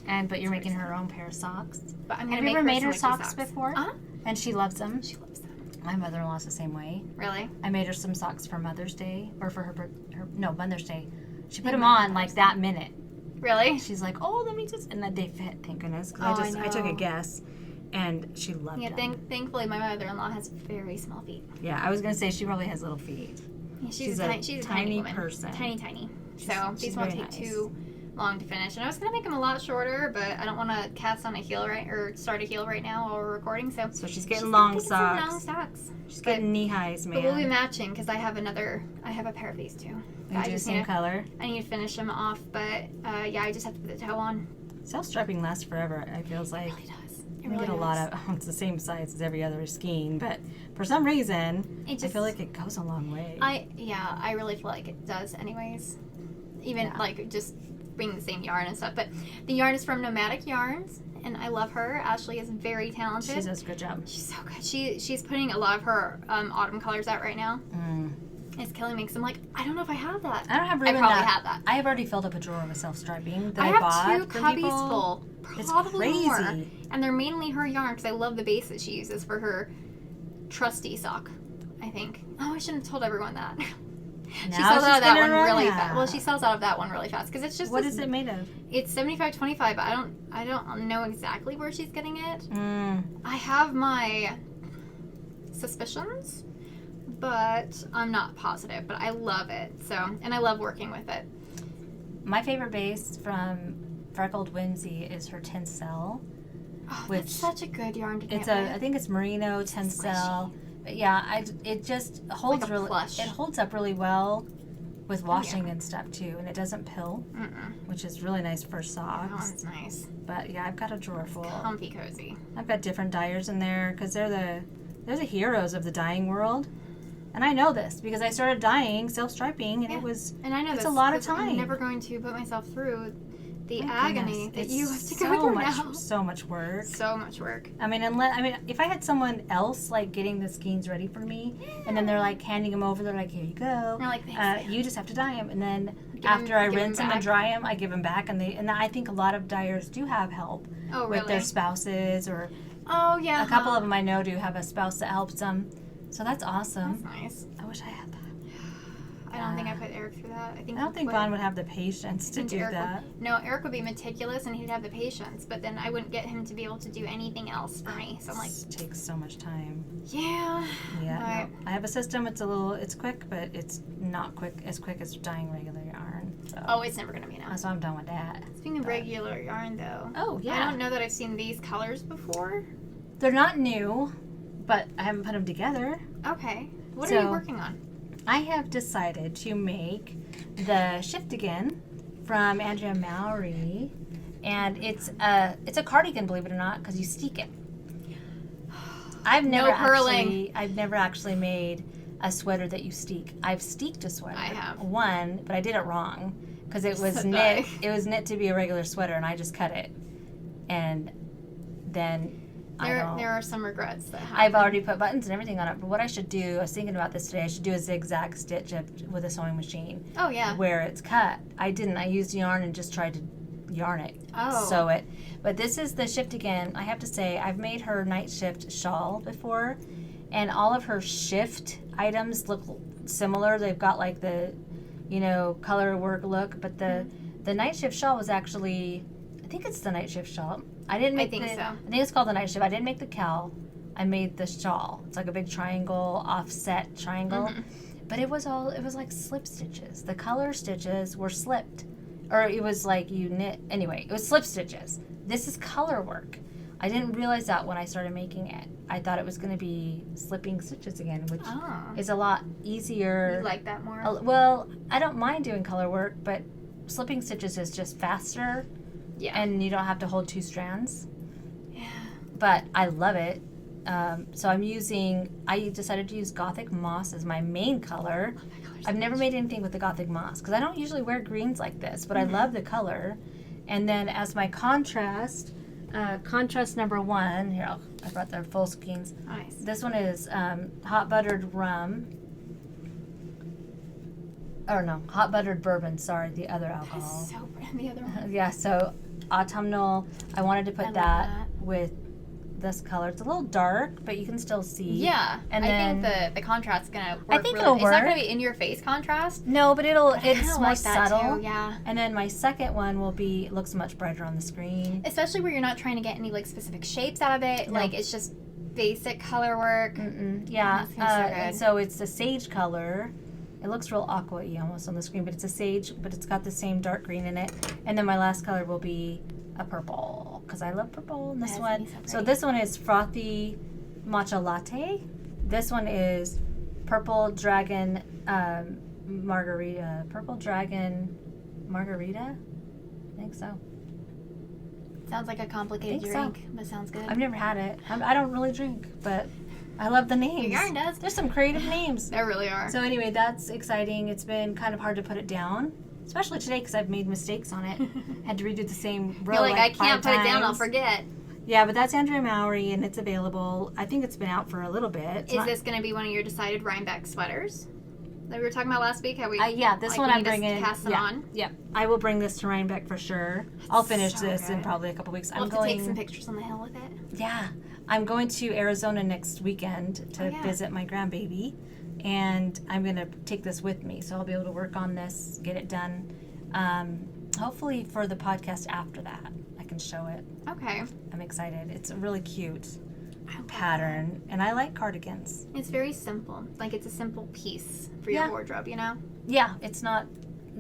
But you're making her own pair of socks. But I'm gonna have make you ever her made some her witchy socks before? And she loves them. She loves them. My mother-in-law's the same way. Really? I made her some socks for Mother's Day, or for her Mother's Day. She put them on like that minute. Really? She's like, oh, let me just, and then they fit, thank goodness. Because I took a guess, and she loved them. Thankfully, my mother-in-law has very small feet. Yeah, I was gonna say she probably has little feet. Yeah, she's a tiny woman. Person. Tiny. So these won't take nice. too long to finish. And I was gonna make them a lot shorter, but I don't want to cast on a heel or start a heel right now while we're recording. So she's getting long socks. Some long socks. She's getting knee highs, man. But we'll be matching because I have a pair of these too. You do the same color. I need to finish them off, but yeah, I just have to put the toe on. Self-striping lasts forever. It feels like. It really does. You get a lot of. It's the same size as every other skein, but for some reason, I feel like it goes a long way. I really feel like it does, anyways. Even like just being the same yarn and stuff. But the yarn is from Nomadic Yarns, and I love her. Ashley is very talented. She does a good job. She's so good. She's putting a lot of her autumn colors out right now. It's killing me because I'm like, I don't know if I have that. I don't have room. I probably have that. I have already filled up a drawer with self-striping that I I have bought 2 cubbies full. Probably it's crazy. more. And they're mainly her yarn because I love the base that she uses for her trusty sock, I think. Oh, I shouldn't have told everyone that. She sells out of that one really fast. Well, she sells out of that one really fast because it's just. What is it made of? It's 75/25, but I don't know exactly where she's getting it. I have my suspicions, but I'm not positive. But I love it. So, and I love working with it. My favorite base from Freckled Whimsy is her Tencel. Oh, that's such a good yarn to knit with. I think it's merino Tencel. But yeah, it just holds like plush. It holds up really well with washing and stuff too, and it doesn't pill, which is really nice for socks. Oh, it's nice. But yeah, I've got a drawer full. Comfy cozy. I've got different dyers in there because they're the heroes of the dyeing world. And I know this because I started dyeing self-striping, and it's a lot of time. I'm never going to put myself through the agony that you have to go through now. So much work. So much work. I mean, if I had someone else like getting the skeins ready for me, and then they're like handing them over, they're like, here you go. They're like, thanks, you just have to dye them, and then after I rinse them and dry them, I give them back, and I think a lot of dyers do have help with their spouses or. Oh yeah. A couple of them I know do have a spouse that helps them. So that's awesome. That's nice. I wish I had that. I don't think I put Eric through that. I don't think Vaughn would have the patience to do that. No, Eric would be meticulous and he'd have the patience, but then I wouldn't get him to be able to do anything else for me. So I'm like, it takes so much time. Yeah. Yeah. No. I have a system. It's quick, but it's not as quick as dyeing regular yarn. So. Oh, it's never gonna be enough. So I'm done with that. Speaking of regular yarn, though. Oh yeah. I don't know that I've seen these colors before. They're not new, but I haven't put them together. Okay. What are you working on? I have decided to make the Shiftigan from Andrea Mowry, and it's a cardigan, believe it or not, because you steek it. I've never actually made a sweater that you steek. I've steeked a sweater. I have one, but I did it wrong because it was knit. It was knit to be a regular sweater, and I just cut it, and then There are some regrets that happen. I've already put buttons and everything on it, but what I should do, I was thinking about this today, I should do a zigzag stitch with a sewing machine. Oh, yeah. Where it's cut. I didn't. I used yarn and just tried to yarn it, sew it. But this is the Shiftigan. I have to say, I've made her night shift shawl before, and all of her shift items look similar. They've got like the, color work look, but the night shift shawl was actually, I think it's the night shift shawl. I think it's called the night shift. I didn't make the cowl. I made the shawl. It's like a big triangle, offset triangle. Mm-hmm. But it was like slip stitches. The color stitches were slipped. Or it was like you knit, anyway, it was slip stitches. This is color work. I didn't realize that when I started making it. I thought it was going to be slipping stitches again, which is a lot easier. You like that more? Well, I don't mind doing color work, but slipping stitches is just faster. Yeah. And you don't have to hold 2 strands. Yeah. But I love it. So I decided to use Gothic Moss as my main color. I've never made anything with the Gothic Moss because I don't usually wear greens like this, but I love the color. And then as my contrast number 1, here, I brought the full skeins. Nice. This one is hot buttered rum. Or no, hot buttered bourbon, sorry, the other alcohol. That's so brand, the other one. Yeah, so autumnal, I wanted to put that with this color. It's a little dark, but you can still see. Yeah, and I think the contrast's gonna work. I think it'll work. It's not gonna be in your face contrast. No, but it's more subtle. Too, yeah. And then my second one looks much brighter on the screen. Especially where you're not trying to get any like specific shapes out of it. No. Like it's just basic color work. Yeah. So it's a sage color. It looks real aqua-y almost on the screen, but it's a sage, but it's got the same dark green in it. And then my last color will be a purple, because I love purple in this one. So this one is Frothy Matcha Latte. This one is Purple Dragon Margarita. Purple Dragon Margarita? I think so. Sounds like a complicated drink, but sounds good. I've never had it. I don't really drink, but I love the names. Your yarn does. There's some creative names. There really are. So anyway, that's exciting. It's been kind of hard to put it down, especially today because I've made mistakes on it. Had to redo the same row. You're like, I can't put it down, I'll times. Forget. Yeah, but that's Andrea Mowry, and it's available. I think it's been out for a little bit. Is this going to be one of your decided Rhinebeck sweaters that we were talking about last week? How we? Yeah, this one I'm bringing. Cast them on. Yeah, I will bring this to Rhinebeck for sure. I'll finish this in probably a couple weeks. We'll have to take some pictures on the hill with it. Yeah, I'm going to Arizona next weekend to visit my grandbaby, and I'm going to take this with me, so I'll be able to work on this, get it done. Hopefully for the podcast after that, I can show it. Okay. I'm excited. It's a really cute pattern, and I like cardigans. It's very simple. Like, it's a simple piece for your wardrobe, you know? Yeah, there's not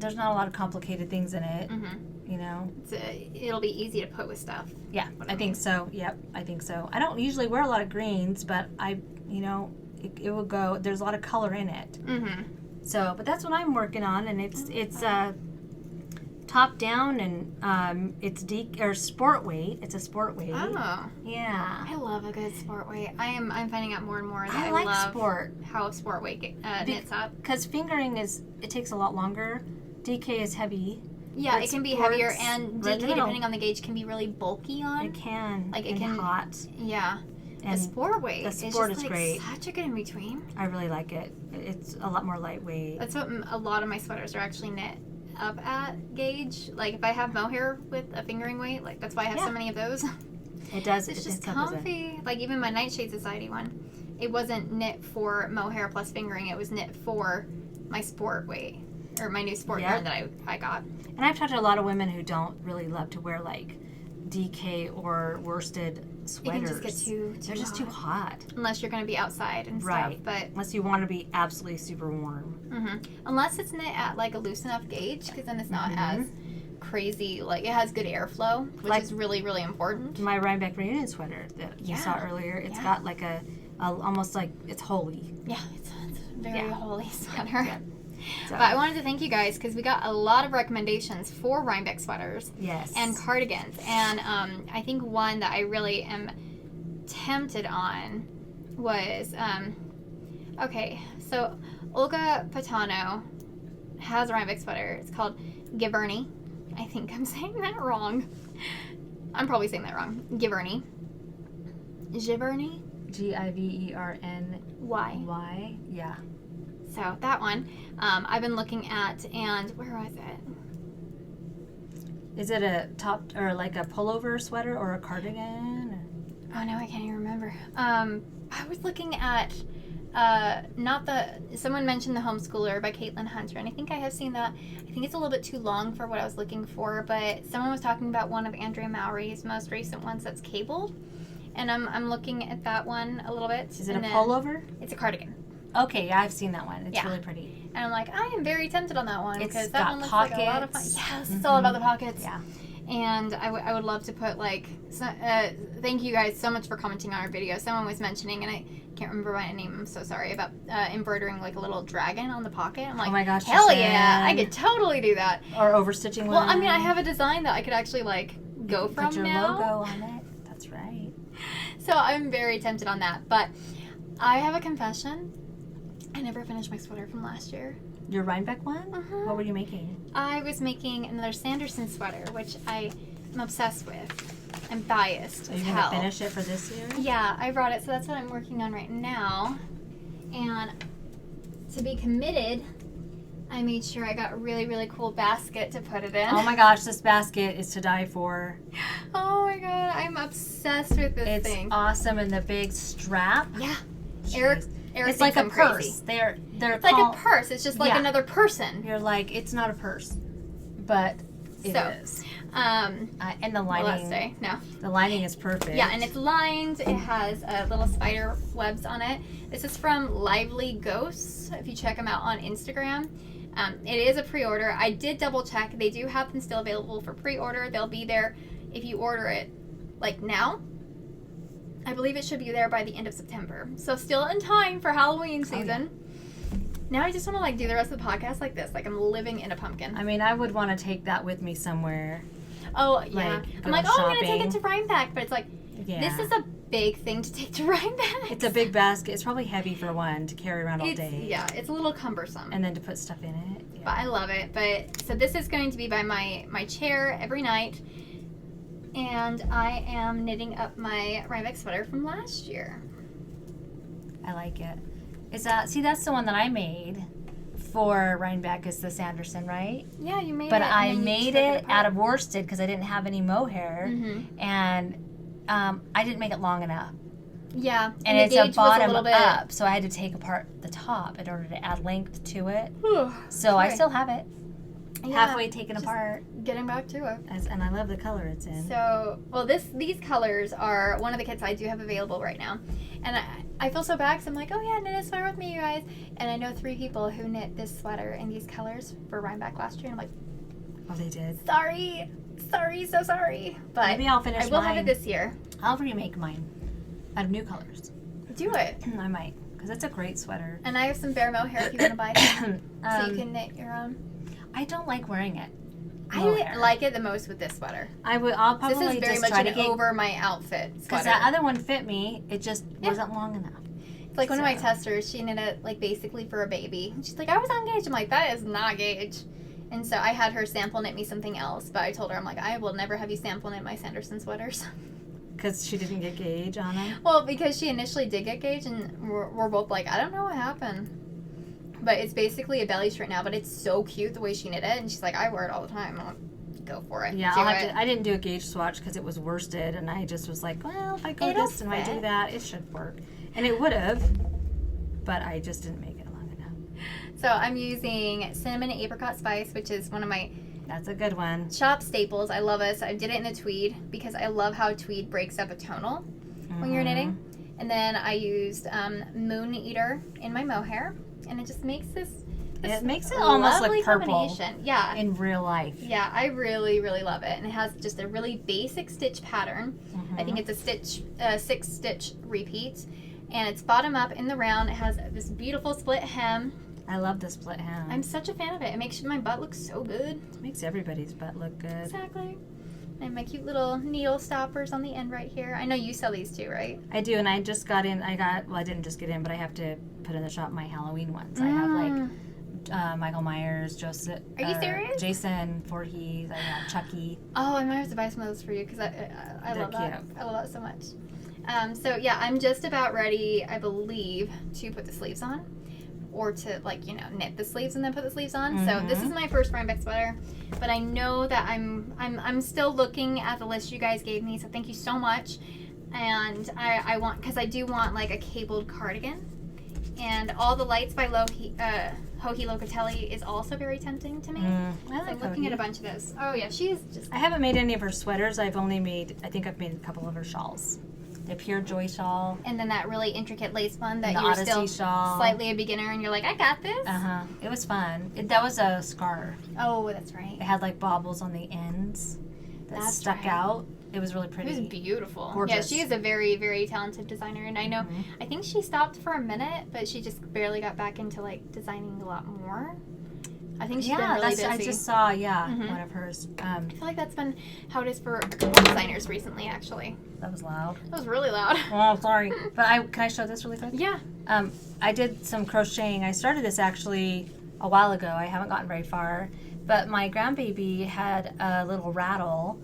a lot of complicated things in it, you know? It'll be easy to put with stuff. Yeah, I think so. Yep, I think so. I don't usually wear a lot of greens, but it will go, there's a lot of color in it. So, but that's what I'm working on, and it's top down, and it's sport weight. It's a sport weight. Oh. Yeah. I love a good sport weight. I'm finding out more and more that I love sport. How sport weight knits up. Because fingering it takes a lot longer. DK is heavy. Yeah, it can be heavier, and DK, depending on the gauge, can be really bulky on. It can. Like, it can hot. Yeah. And the sport weight is just great. Such a good in between. I really like it. It's a lot more lightweight. That's what a lot of my sweaters are actually knit up at gauge. Like, if I have mohair with a fingering weight, like, that's why I have so many of those. It does. It's just comfy. Like, even my Nightshade Society one, it wasn't knit for mohair plus fingering. It was knit for my sport weight, or my new sport yarn that I got. And I've talked to a lot of women who don't really love to wear, like, DK or worsted sweaters. It can just get too They're just too hot. Unless you're going to be outside and stuff. But unless you want to be absolutely super warm. Unless it's knit at like a loose enough gauge, because then it's not as crazy. Like, it has good airflow, which is really, really important. My Rhinebeck reunion sweater that you saw earlier, it's got like a almost like it's holy. Yeah, it's a very holy sweater. Yeah. So. But I wanted to thank you guys because we got a lot of recommendations for Rhinebeck sweaters and cardigans. And I think one that I really am tempted on was, so Olga Patano has a Rhinebeck sweater. It's called Giverny. I think I'm saying that wrong. I'm probably saying that wrong. Giverny. Giverny. Giverny. Yeah. So that one, I've been looking at, and where was it? Is it a top or like a pullover sweater or a cardigan? Oh no, I can't even remember. I was looking at someone mentioned The Homeschooler by Caitlin Hunter, and I think I have seen that. I think it's a little bit too long for what I was looking for, but someone was talking about one of Andrea Mowry's most recent ones that's cabled, and I'm looking at that one a little bit. Is it a pullover? It's a cardigan. Okay, yeah, I've seen that one. It's really pretty. And I'm like, I am very tempted on that one because that one looks pockets. like a lot of fun. Yes, it's all about the pockets. Yeah. And I would love to put thank you guys so much for commenting on our video. Someone was mentioning, and I can't remember my name, I'm so sorry, about embroidering like a little dragon on the pocket. I'm like, oh my gosh, hell yeah, I could totally do that. Or overstitching one. Well, I mean, I have a design that I could actually like go from put your now. logo on it. That's right. So I'm very tempted on that. But I have a confession. I never finished my sweater from last year. Your Rhinebeck one? Uh-huh. What were you making? I was making another Sanderson sweater, which I am obsessed with. I'm biased. Are you going to finish it for this year? Yeah, I brought it, so that's what I'm working on right now. And to be committed, I made sure I got a really, really cool basket to put it in. Oh my gosh, this basket is to die for. Oh my god, I'm obsessed with this thing. It's awesome, and the big strap. Yeah. Jeez. Eric it's like a purse. Crazy. They're it's like a purse. It's just like another person. You're like, it's not a purse, but it is. And the lining. Well, let's say no. The lining is perfect. Yeah, and it's lined. It has little spider webs on it. This is from Lively Ghosts. If you check them out on Instagram, it is a pre-order. I did double check. They do have them still available for pre-order. They'll be there if you order it like now. I believe it should be there by the end of September. So still in time for Halloween season. Oh, yeah. Now I just want to like do the rest of the podcast like this. Like I'm living in a pumpkin. I mean, I would want to take that with me somewhere. Oh, yeah. I'm like, I'm going to take it to Rhinebeck. But it's like, this is a big thing to take to Rhinebeck. It's a big basket. It's probably heavy for one to carry around all day. Yeah, it's a little cumbersome. And then to put stuff in it. Yeah. But I love it. But so this is going to be by my chair every night. And I am knitting up my Rhinebeck sweater from last year. I like it. That's the one that I made for Rhinebeck is the Sanderson, right? Yeah, you made it. But I made it out of worsted because I didn't have any mohair. Mm-hmm. And I didn't make it long enough. Yeah. And it's a bottom up, so I had to take apart the top in order to add length to it. So I still have it. Yeah, halfway taken apart. Getting back to it. And I love the color it's in. So, well, these colors are one of the kits I do have available right now. And I feel so bad because I'm like, oh yeah, knit a sweater with me, you guys. And I know 3 people who knit this sweater in these colors for Rhinebeck last year. And I'm like, oh, they did? Sorry, so sorry. But maybe I'll finish mine. I will have it this year. I'll remake mine out of new colors. Do it. I might, because it's a great sweater. And I have some bare mohair if you want to buy it. So you can knit your own. I don't like wearing it. I like it the most with this sweater. I'll probably this is very just much try to get over my outfit sweater. Because that other one fit me. It just wasn't long enough. It's like one of my testers. She knit it like basically for a baby. And she's like, I was on gauge. I'm like, that is not gauge. And so I had her sample knit me something else. But I told her, I'm like, I will never have you sample knit my Sanderson sweaters. Because she didn't get gauge on them? Well, because she initially did get gauge. And we're both like, I don't know what happened. But it's basically a belly shirt now, but it's so cute the way she knit it. And she's like, I wear it all the time. I'm like, go for it. Yeah, I didn't do a gauge swatch because it was worsted. And I just was like, well, if I go this and I do that, it should work. And it would have. But I just didn't make it long enough. So I'm using cinnamon and apricot spice, which is one of my... That's a good one. Shop staples. I love it. So I did it in a tweed because I love how tweed breaks up a tonal when you're knitting. And then I used Moon Eater in my mohair. And it just makes this it makes it almost like purple. Yeah. In real life. Yeah, I really, really love it. And it has just a really basic stitch pattern. I think it's a 6-stitch repeat. And it's bottom up in the round. It has this beautiful split hem. I love the split hem. I'm such a fan of it. It makes my butt look so good. It makes everybody's butt look good. Exactly. I have my cute little needle stoppers on the end right here. I know you sell these too, right? I do, and I just got in. Well, I didn't just get in, but I have to put in the shop my Halloween ones. I have like Michael Myers, Joseph. Are you serious? Jason Voorhees. I have Chucky. Oh, I might have to buy some of those for you because I love that. Cute. I love that so much. So yeah, I'm just about ready, I believe, to put the sleeves on, or to knit the sleeves and then put the sleeves on. Mm-hmm. So this is my first Rhinebeck sweater, but I know that I'm still looking at the list you guys gave me. So thank you so much. And I want, because I do want like a cabled cardigan, and All the Lights by Joji Locatelli is also very tempting to me. I like I'm looking at a bunch of those. Oh yeah, she's just. I haven't made any of her sweaters. I think I've made a couple of her shawls. The Pure Joy shawl. And then that really intricate lace one that the you were Odyssey still shawl. Slightly a beginner, and you're like, I got this. It was fun. That was a scarf. Oh, that's right. It had like baubles on the ends that stuck out. It was really pretty. It was beautiful. Gorgeous. Yeah, she is a very, very talented designer, and I know. I think she stopped for a minute, but she just barely got back into like designing a lot more. I think she's been really busy. I just saw one of hers. I feel like that's been how it is for a couple designers recently, actually. That was loud. That was really loud. Oh, sorry. But can I show this really quick? Yeah. I did some crocheting. I started this actually a while ago. I haven't gotten very far. But my grandbaby had a little rattle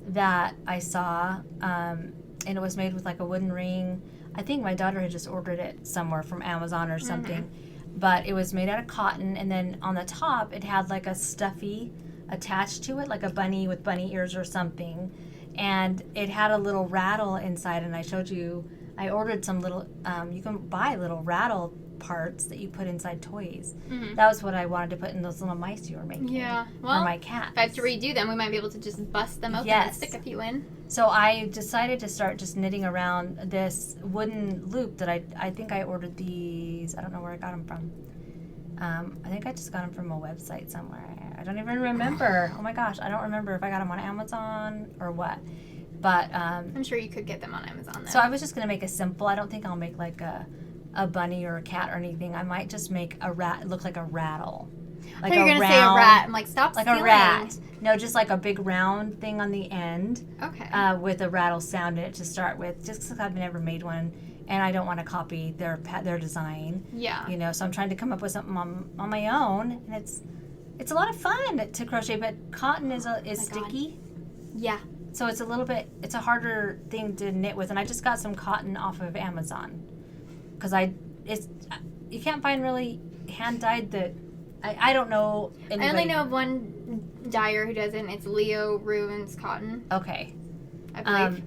that I saw, and it was made with like a wooden ring. I think my daughter had just ordered it somewhere from Amazon or something. But it was made out of cotton, and then on the top it had like a stuffy attached to it, like a bunny with bunny ears or something. And it had a little rattle inside, and I showed you, I ordered some little, you can buy little rattle parts that you put inside toys. That was what I wanted to put in those little mice you were making. Yeah. Well, or my cats. If I have to redo them, we might be able to just bust them open and stick a few in. So I decided to start just knitting around this wooden loop that I think I ordered these. I don't know where I got them from. I think I just got them from a website somewhere. I don't even remember. Oh my gosh, I don't remember if I got them on Amazon or what. But I'm sure you could get them on Amazon. Though. So I was just gonna make a simple. I don't think I'll make like a bunny or a cat or anything. I might just make a rat look like a rattle. Like you're gonna say a rat. I'm like, stop like stealing. A rat. No, just like a big round thing on the end. Okay. With a rattle sound in it to start with, just because I've never made one, and I don't want to copy their design. Yeah. You know, so I'm trying to come up with something on my own, and it's a lot of fun to crochet. But cotton is sticky. Yeah. So it's a harder thing to knit with, and I just got some cotton off of Amazon, because you can't find really hand dyed that. I don't know anybody. I only know of one dyer who does it, and it's Leo Ruins Cotton. Okay. I believe.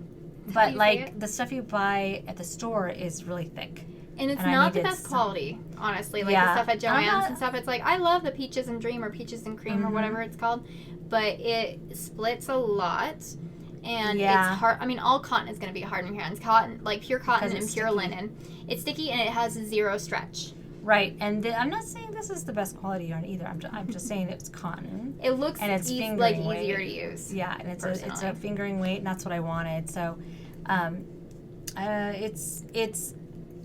But like the stuff you buy at the store is really thick. And it's not the best quality, honestly. Like the stuff at Joann's and stuff, it's like, I love the Peaches and Dream or Peaches and Cream or whatever it's called, but it splits a lot. And it's hard. I mean, all cotton is going to be hard in your hands. Cotton, like pure cotton and pure linen. It's sticky and it has zero stretch. Right, and I'm not saying this is the best quality yarn either. I'm just saying it's cotton. It looks and it's easier to use. Yeah, and it's a fingering weight, and that's what I wanted. So, it's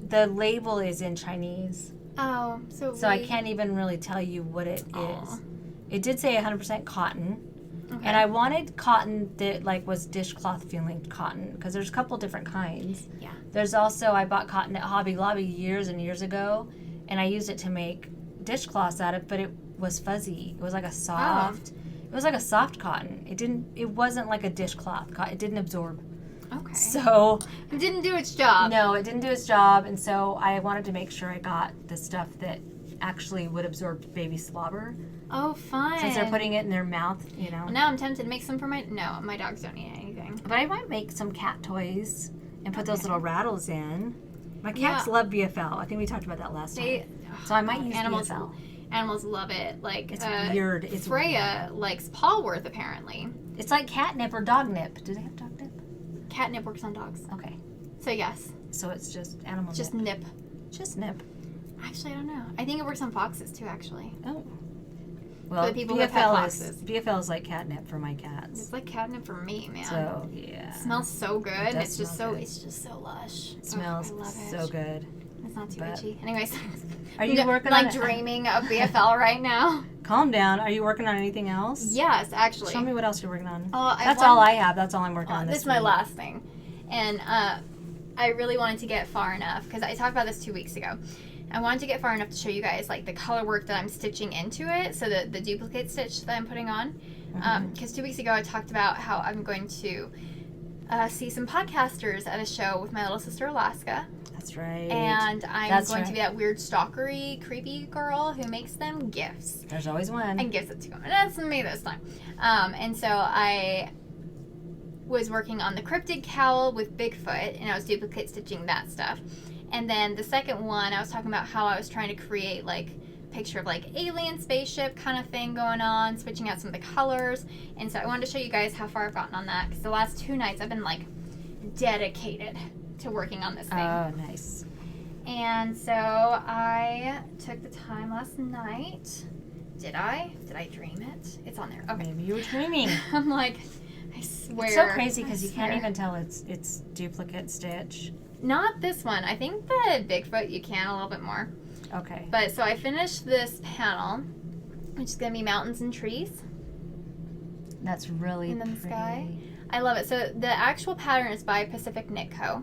the label is in Chinese. Oh, so I can't even really tell you what it is. It did say 100% cotton. Okay. And I wanted cotton that like was dishcloth feeling cotton, because there's a couple different kinds. Yeah. There's also, I bought cotton at Hobby Lobby years and years ago, and I used it to make dishcloths out of it, but it was fuzzy. It was like a soft. It was like a soft cotton. It wasn't like a dishcloth cotton. It didn't absorb. Okay. So it didn't do its job. No, it didn't do its job, and so I wanted to make sure I got the stuff that actually would absorb baby slobber. Oh, fun. Since they're putting it in their mouth, you know. Well, now I'm tempted to make some for my dogs don't eat anything. But I might make some cat toys and put those little rattles in. My cats love BFL. I think we talked about that last time. So I might use BFL. Animals love it. Like it's weird. It's Freya likes Paulworth apparently. It's like catnip or dog nip. Do they have dog nip? Catnip works on dogs. Okay. So yes. So it's just animal just nip. Just nip. Actually, I don't know. I think it works on foxes too. Actually. Oh. Well, for the people who have foxes. BFL is like catnip for my cats. It's like catnip for me, man. So yeah. It smells so good. It's just so lush. It smells so good. It's not too itchy. Anyways, are you working on dreaming of BFL right now? Calm down. Are you working on anything else? Yes, actually. Show me what else you're working on. That's all I have. That's all I'm working on this is my last thing. And I really wanted to get far enough, because I talked about this 2 weeks ago. I wanted to get far enough to show you guys like the color work that I'm stitching into it, so the duplicate stitch that I'm putting on. Because 2 weeks ago I talked about how I'm going to see some podcasters at a show with my little sister Alaska. That's right. And I'm going to be that weird stalkery, creepy girl who makes them gifts. There's always one. And gives it to them. And that's me this time. And so I was working on the cryptid cowl with Bigfoot, and I was duplicate stitching that stuff. And then the second one, I was talking about how I was trying to create like a picture of like alien spaceship kind of thing going on, switching out some of the colors. And so I wanted to show you guys how far I've gotten on that, because the last 2 nights I've been like dedicated to working on this thing. Oh, nice. And so I took the time last night. Did I dream it? It's on there. Okay. Maybe you were dreaming. I'm like, I swear. It's so crazy because you can't even tell it's duplicate stitch. Not this one. I think the Bigfoot you can a little bit more. Okay. But so I finished this panel, which is going to be mountains and trees. That's really in the pretty. sky. I love it. So the actual pattern is by Pacific Knit Co.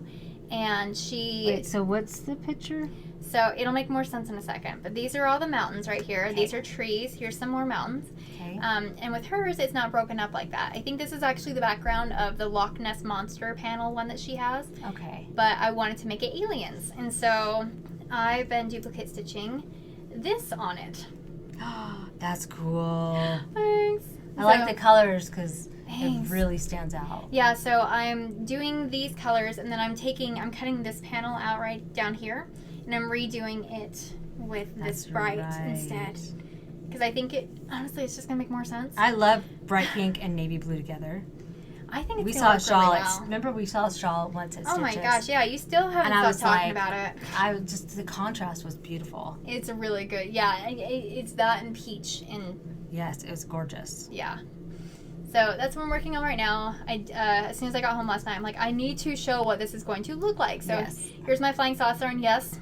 And she... Wait, so what's the picture? So it'll make more sense in a second. But these are all the mountains right here. Okay. These are trees. Here's some more mountains. Okay. And with hers, it's not broken up like that. I think this is actually the background of the Loch Ness Monster panel one that she has. Okay. But I wanted to make it aliens. And so I've been duplicate stitching this on it. That's cool. Thanks. I like the colors because Thanks. it really stands out. Yeah, so I'm doing these colors, and then I'm cutting this panel out right down here, and I'm redoing it with this bright instead. Because I think honestly, it's just going to make more sense. I love bright pink and navy blue together. I think it's we going saw to a shawl. really well. Remember we saw a shawl once at Stitches? Oh my gosh, yeah, you still haven't stopped talking about it. The contrast was beautiful. It's really good. Yeah, it's that and peach and... Yes, it was gorgeous. Yeah. So that's what I'm working on right now. As soon as I got home last night, I'm like, I need to show what this is going to look like. So here's my flying saucer, and yes,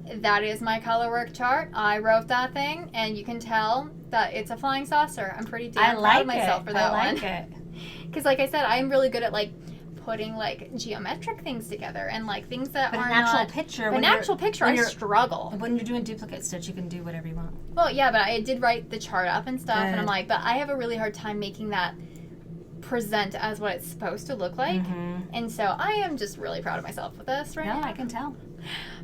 that is my color work chart. I wrote that thing, and you can tell that it's a flying saucer. I'm pretty damn proud of myself for that one. I like it. Because like I said, I'm really good at like putting like geometric things together and like things that are not... An actual picture, I struggle. When you're doing duplicate stitch, you can do whatever you want. Well, yeah, but I did write the chart up and stuff, and I'm like, but I have a really hard time making that present as what it's supposed to look like. Mm-hmm. And so I am just really proud of myself with this right now. I can tell.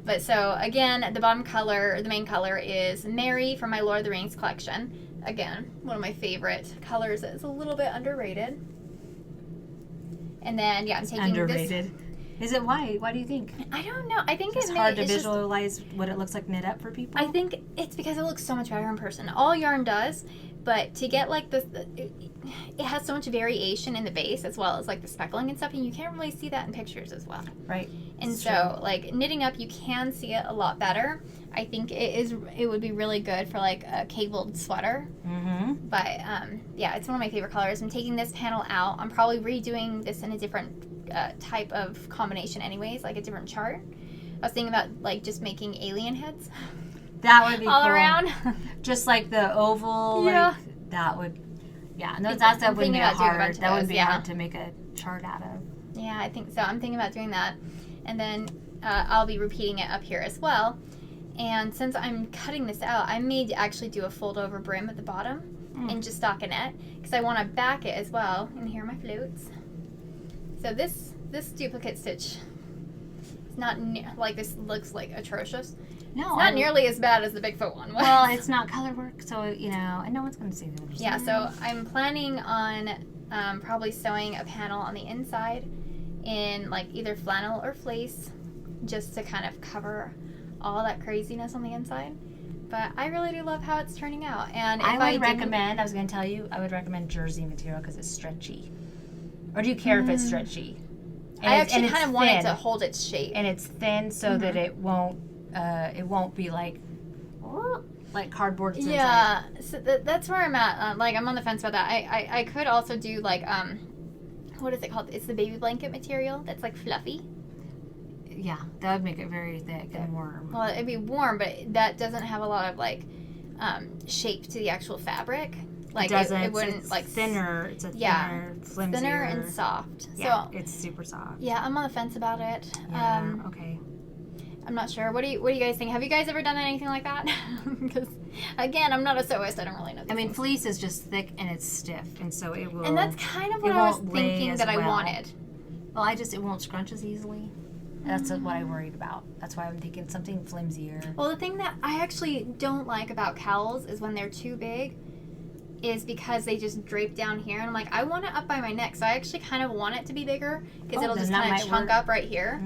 But so, again, the bottom color, the main color is Mary from my Lord of the Rings collection. Again, one of my favorite colors that is a little bit underrated. And then, yeah, I'm taking underrated. Is it why? Why do you think? I don't know. I think it's hard to visualize what it looks like knit up for people. I think it's because it looks so much better in person. All yarn does, but to get like this, it has so much variation in the base as well as like the speckling and stuff, and you can't really see that in pictures as well. Right. And so, like knitting up, you can see it a lot better. I think it would be really good for like a cabled sweater. Mm-hmm. But yeah, it's one of my favorite colors. I'm taking this panel out. I'm probably redoing this in a different type of combination anyways, like a different chart. I was thinking about like just making alien heads. That would be all cool. around. Just like the oval. Yeah. Like, that would. Yeah. No, that wouldn't be hard. That would be hard to make a chart out of. Yeah, I think so. I'm thinking about doing that, and then I'll be repeating it up here as well. And since I'm cutting this out, I may actually do a fold over brim at the bottom and just stockinette because I want to back it as well. And here are my floats. So this duplicate stitch is not like this looks like atrocious. No, it's not nearly as bad as the Bigfoot one was. Well, it's not color work, so and no one's going to see the Yeah, so I'm planning on probably sewing a panel on the inside in like either flannel or fleece, just to kind of cover all that craziness on the inside. But I really do love how it's turning out. And if I would recommend jersey material because it's stretchy. Or do you care if it's stretchy? I actually kind of want it to hold its shape. And it's thin so that it won't be like cardboard. Yeah, so that's where I'm at. Like I'm on the fence about that. I could also do like what is it called? It's the baby blanket material that's like fluffy. Yeah, that would make it very thick and warm. Well, it'd be warm, but that doesn't have a lot of like shape to the actual fabric. Like it wouldn't it's like thinner. It's a thinner, flimsier. Thinner and soft. Yeah, so, it's super soft. Yeah, I'm on the fence about it. Yeah, okay. I'm not sure. What do you guys think? Have you guys ever done anything like that? Because again, I'm not a sewist. I don't really know. I mean, fleece is just thick and it's stiff, and so it will. And that's kind of what I was thinking that I wanted. Well, it won't scrunch as easily. That's what I worried about. That's why I'm thinking something flimsier. Well, the thing that I actually don't like about cowls is when they're too big, is because they just drape down here. And I'm like, I want it up by my neck. So I actually kind of want it to be bigger because it'll just kind of chunk up right here.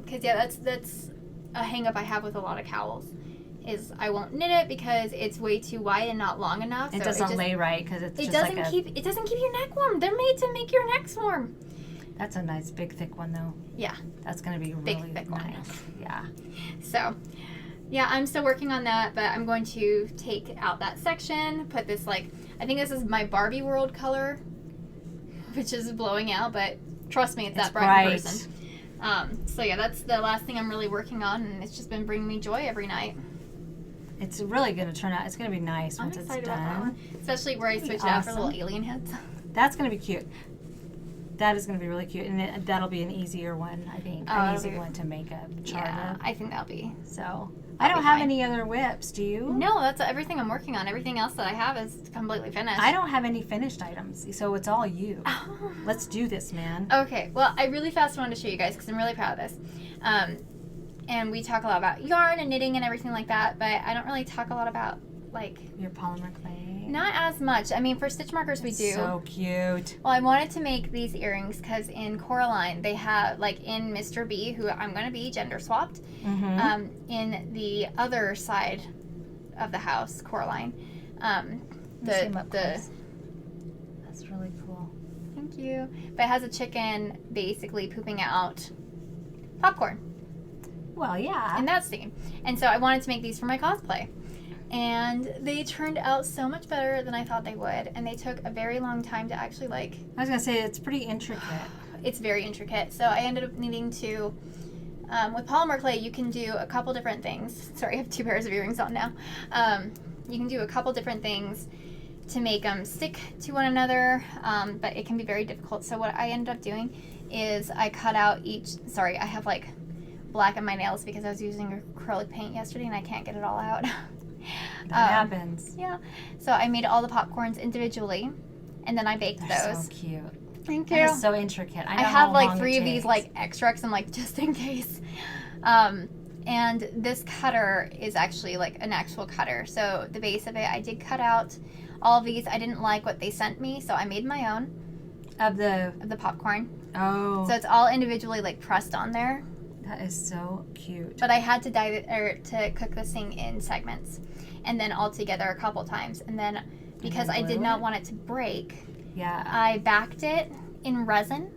Because, yeah, that's a hang up I have with a lot of cowls. Is I won't knit it because it's way too wide and not long enough. It doesn't lay right because it doesn't keep your neck warm. They're made to make your necks warm. That's a nice big thick one though. Yeah. That's gonna be big, really thick nice. one. Yeah. So, yeah, I'm still working on that, but I'm going to take out that section, put this I think this is my Barbie World color, which is blowing out, but trust me, it's that bright in person. So yeah, that's the last thing I'm really working on, and it's just been bringing me joy every night. It's really going to turn out. It's going to be nice once it's done. About that one. Especially where I switch it out for little alien heads. That's going to be cute. That is going to be really cute, and that'll be an easier one, I think. An easy one to make a chart of. I think that'll be. So, I don't have any other whips, do you? No, that's everything I'm working on. Everything else that I have is completely finished. I don't have any finished items, so it's all you. Oh. Let's do this, man. Okay, well, I really fast wanted to show you guys because I'm really proud of this. And we talk a lot about yarn and knitting and everything like that, but I don't really talk a lot about, your polymer clay. Not as much. I mean, for stitch markers we do. So cute. Well, I wanted to make these earrings because in Coraline they have, in Mr. B, who I'm going to be gender swapped, in the other side of the house, Coraline. That's really cool. Thank you. But it has a chicken basically pooping out popcorn. Well, yeah. In that scene. And so I wanted to make these for my cosplay. And they turned out so much better than I thought they would. And they took a very long time to actually I was going to say, it's pretty intricate. It's very intricate. So I ended up needing to, with polymer clay, you can do a couple different things. Sorry, I have 2 pairs of earrings on now. You can do a couple different things to make them stick to one another. But it can be very difficult. So what I ended up doing is I cut out I have black in my nails because I was using acrylic paint yesterday and I can't get it all out. That happens. Yeah. So I made all the popcorns individually, and then I baked those. So cute. Thank you. That is so intricate. I have 3 of these extras and just in case. And this cutter is actually an actual cutter. So the base of it, I did cut out all of these. I didn't like what they sent me, so I made my own. Of the popcorn. Oh. So it's all individually pressed on there. That is so cute. But I had to cook this thing in segments, and then all together a couple times, and then because I did not want it to break, I backed it in resin.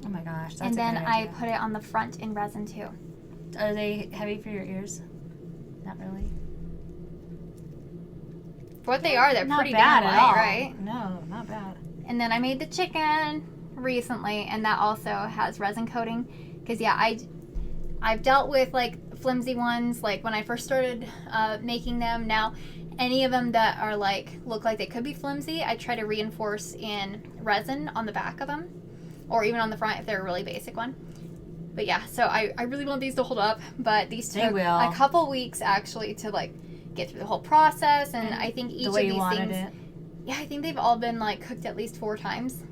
Oh my gosh, that's and then I put it on the front in resin too. Are they heavy for your ears? Not really. For what they are, they're not pretty bad damn at all. light, right? No, not bad. And then I made the chicken recently, and that also has resin coating. Because I've dealt with flimsy ones when I first started making them. Now any of them that are look like they could be flimsy, I try to reinforce in resin on the back of them, or even on the front if they're a really basic one. But yeah, so I really want these to hold up, but these took a couple weeks actually to get through the whole process, and I think each of these things, I think they've all been cooked at least 4 times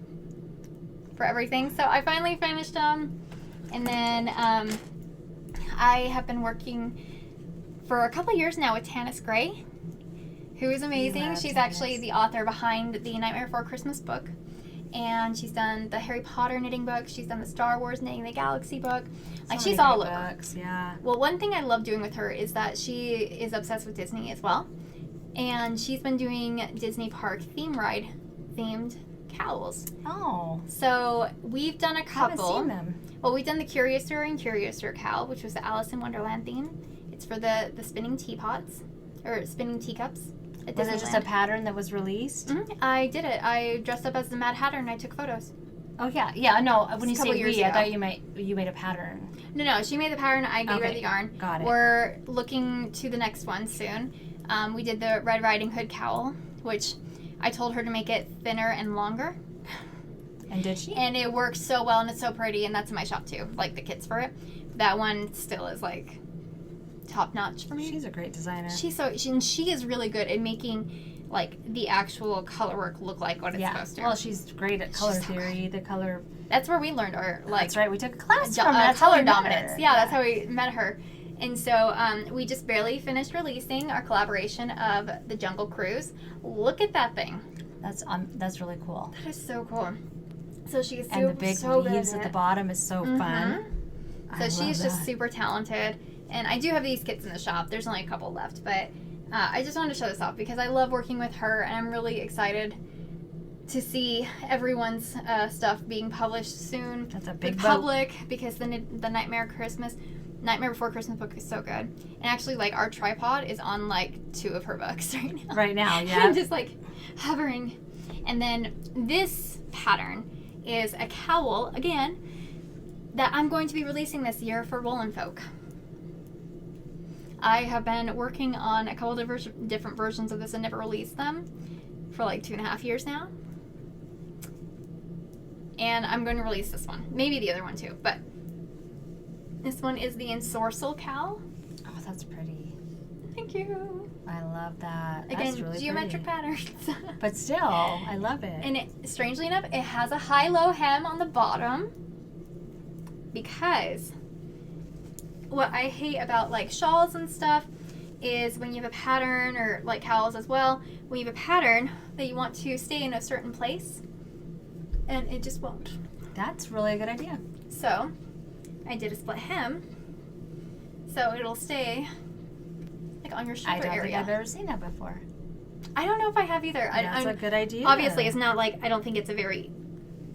for everything. So I finally finished them. And then I have been working for a couple years now with Tanis Gray, who is amazing. She's actually the author behind the Nightmare Before Christmas book. And she's done the Harry Potter knitting book. She's done the Star Wars Knitting the Galaxy book. She's all over. Books, yeah. Well, one thing I love doing with her is that she is obsessed with Disney as well. And she's been doing Disney Park theme ride themed cowls. Oh. So we've done a couple. I haven't seen them. Well, we've done the Curiouser and Curiouser cowl, which was the Alice in Wonderland theme. It's for the spinning teapots, or spinning teacups. Was it just a pattern that was released? Mm-hmm. I did it. I dressed up as the Mad Hatter and I took photos. Oh yeah, no. When you say we, I thought you made a pattern. No. She made the pattern. I gave her the yarn. Got it. We're looking to the next one soon. We did the Red Riding Hood cowl, which I told her to make it thinner and longer. And did she? And it works so well, and it's so pretty, and that's in my shop too, the kits for it. That one still is top notch for me. She's a great designer. And she is really good at making like the actual color work look like what it's supposed to. Well, she's great at color theory. The color. That's where we learned our That's right. We took a class from her. Color dominance. Yeah, that's how we met her. And so we just barely finished releasing our collaboration of the Jungle Cruise. Look at that thing. That's really cool. That is so cool. So she's and the big leaves at the bottom is so fun. So she's just super talented. And I do have these kits in the shop. There's only a couple left, but I just wanted to show this off because I love working with her, and I'm really excited to see everyone's stuff being published soon. That's a big public because the Nightmare Before Christmas book is so good. And actually, like, our tripod is on like 2 of her books right now. Right now, yeah. I'm just like hovering. And then this pattern is a cowl again that I'm going to be releasing this year for Woolen Folk. I have been working on a couple different versions of this and never released them for like 2.5 years now. And I'm going to release this one. Maybe the other one too, but this one is the Ensorcel cowl. Oh, that's pretty. Thank you. I love that. Again, that's really geometric pretty. patterns. But still, I love it. And strangely enough, it has a high-low hem on the bottom because what I hate about like shawls and stuff is when you have a pattern, or like cowls as well, when you have a pattern that you want to stay in a certain place and it just won't. That's really a good idea. So I did a split hem so it'll stay like on your shoulder area. I don't think I've ever seen that before. I don't know if I have either. That's a good idea. Obviously, it's not like, I don't think it's a very,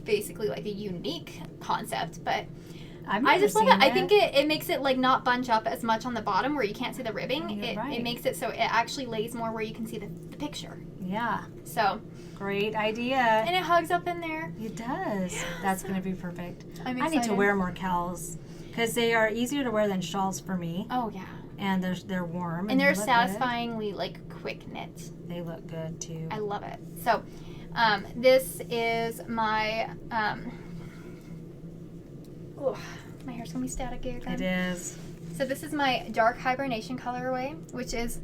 basically like a unique concept, but I just love it. I think it makes it like not bunch up as much on the bottom where you can't see the ribbing. It makes it so it actually lays more where you can see the picture. Yeah. So. Great idea. And it hugs up in there. It does. Yeah, that's going to be perfect. I'm excited. I need to wear more cowls because they are easier to wear than shawls for me. Oh, yeah. And they're warm. And they're satisfyingly like quick knit. They look good too. I love it. So this is my my hair's gonna be static again. It is. So this is my dark hibernation colorway, which is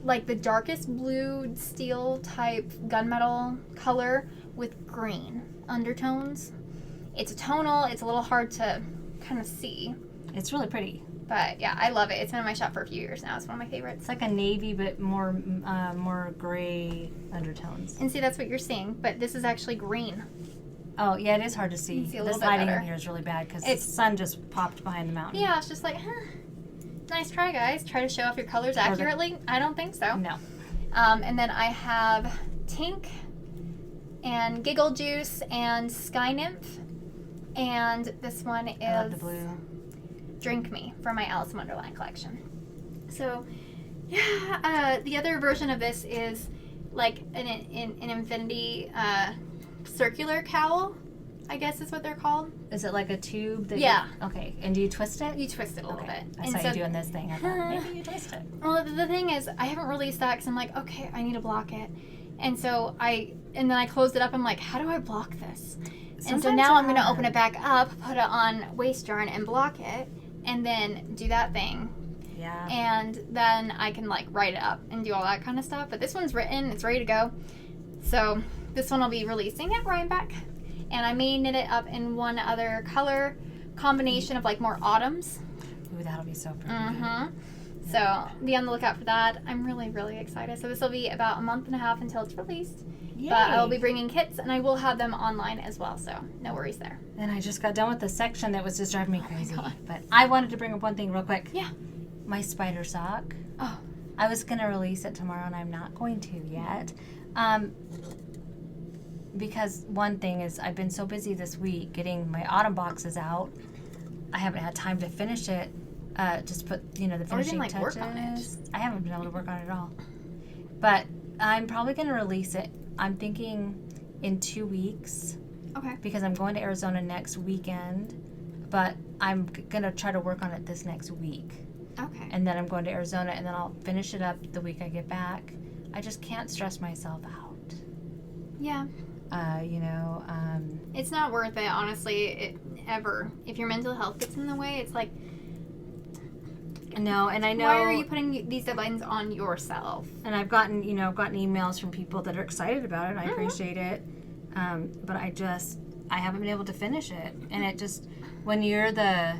like the darkest blue steel type gunmetal color with green undertones. It's a tonal. It's a little hard to kind of see. It's really pretty. But yeah, I love it. It's been in my shop for a few years now. It's one of my favorites. It's like a navy, but more gray undertones. And see, that's what you're seeing. But this is actually green. Oh, yeah, it is hard to see. This lighting in here is really bad because the sun just popped behind the mountain. Yeah, it's just like, nice try, guys. Try to show off your colors accurately. I don't think so. No. And then I have Tink and Giggle Juice and Sky Nymph. And this one is I love the blue. Drink Me from my Alice in Wonderland collection. So, yeah, the other version of this is like an infinity circular cowl, I guess is what they're called. Is it like a tube? That okay. And do you twist it? You twist it a little bit. I saw you doing this thing. I thought, maybe you twist it. Well, the thing is, I haven't released that because I'm like, okay, I need to block it. And so then I closed it up. I'm like, how do I block this? And so now I'm going to open it back up, put it on waste yarn and block it, and then do that thing. Yeah. And then I can like write it up and do all that kind of stuff. But this one's written, it's ready to go. So this one I'll be releasing at Rhinebeck. And I may knit it up in one other color combination of like more autumns. Ooh, that'll be so pretty. So be on the lookout for that. I'm really, really excited. So this will be about a month and a half until it's released. Yay. But I will be bringing kits, and I will have them online as well, so no worries there. And I just got done with the section that was just driving me crazy. But I wanted to bring up one thing real quick. Yeah. My spider sock. Oh. I was going to release it tomorrow, and I'm not going to yet. Because one thing is I've been so busy this week getting my autumn boxes out. I haven't had time to finish it. Just put, the finishing touches. Work on it. I haven't been able to work on it at all. But I'm probably going to release it. I'm thinking in 2 weeks. Okay. Because I'm going to Arizona next weekend. But I'm going to try to work on it this next week. Okay. And then I'm going to Arizona, and then I'll finish it up the week I get back. I just can't stress myself out. Yeah. It's not worth it, honestly, ever. If your mental health gets in the way, it's like, No, and I know. Why are you putting these deadlines on yourself? And I've gotten emails from people that are excited about it. And I appreciate it, but I haven't been able to finish it. And it just, when you're the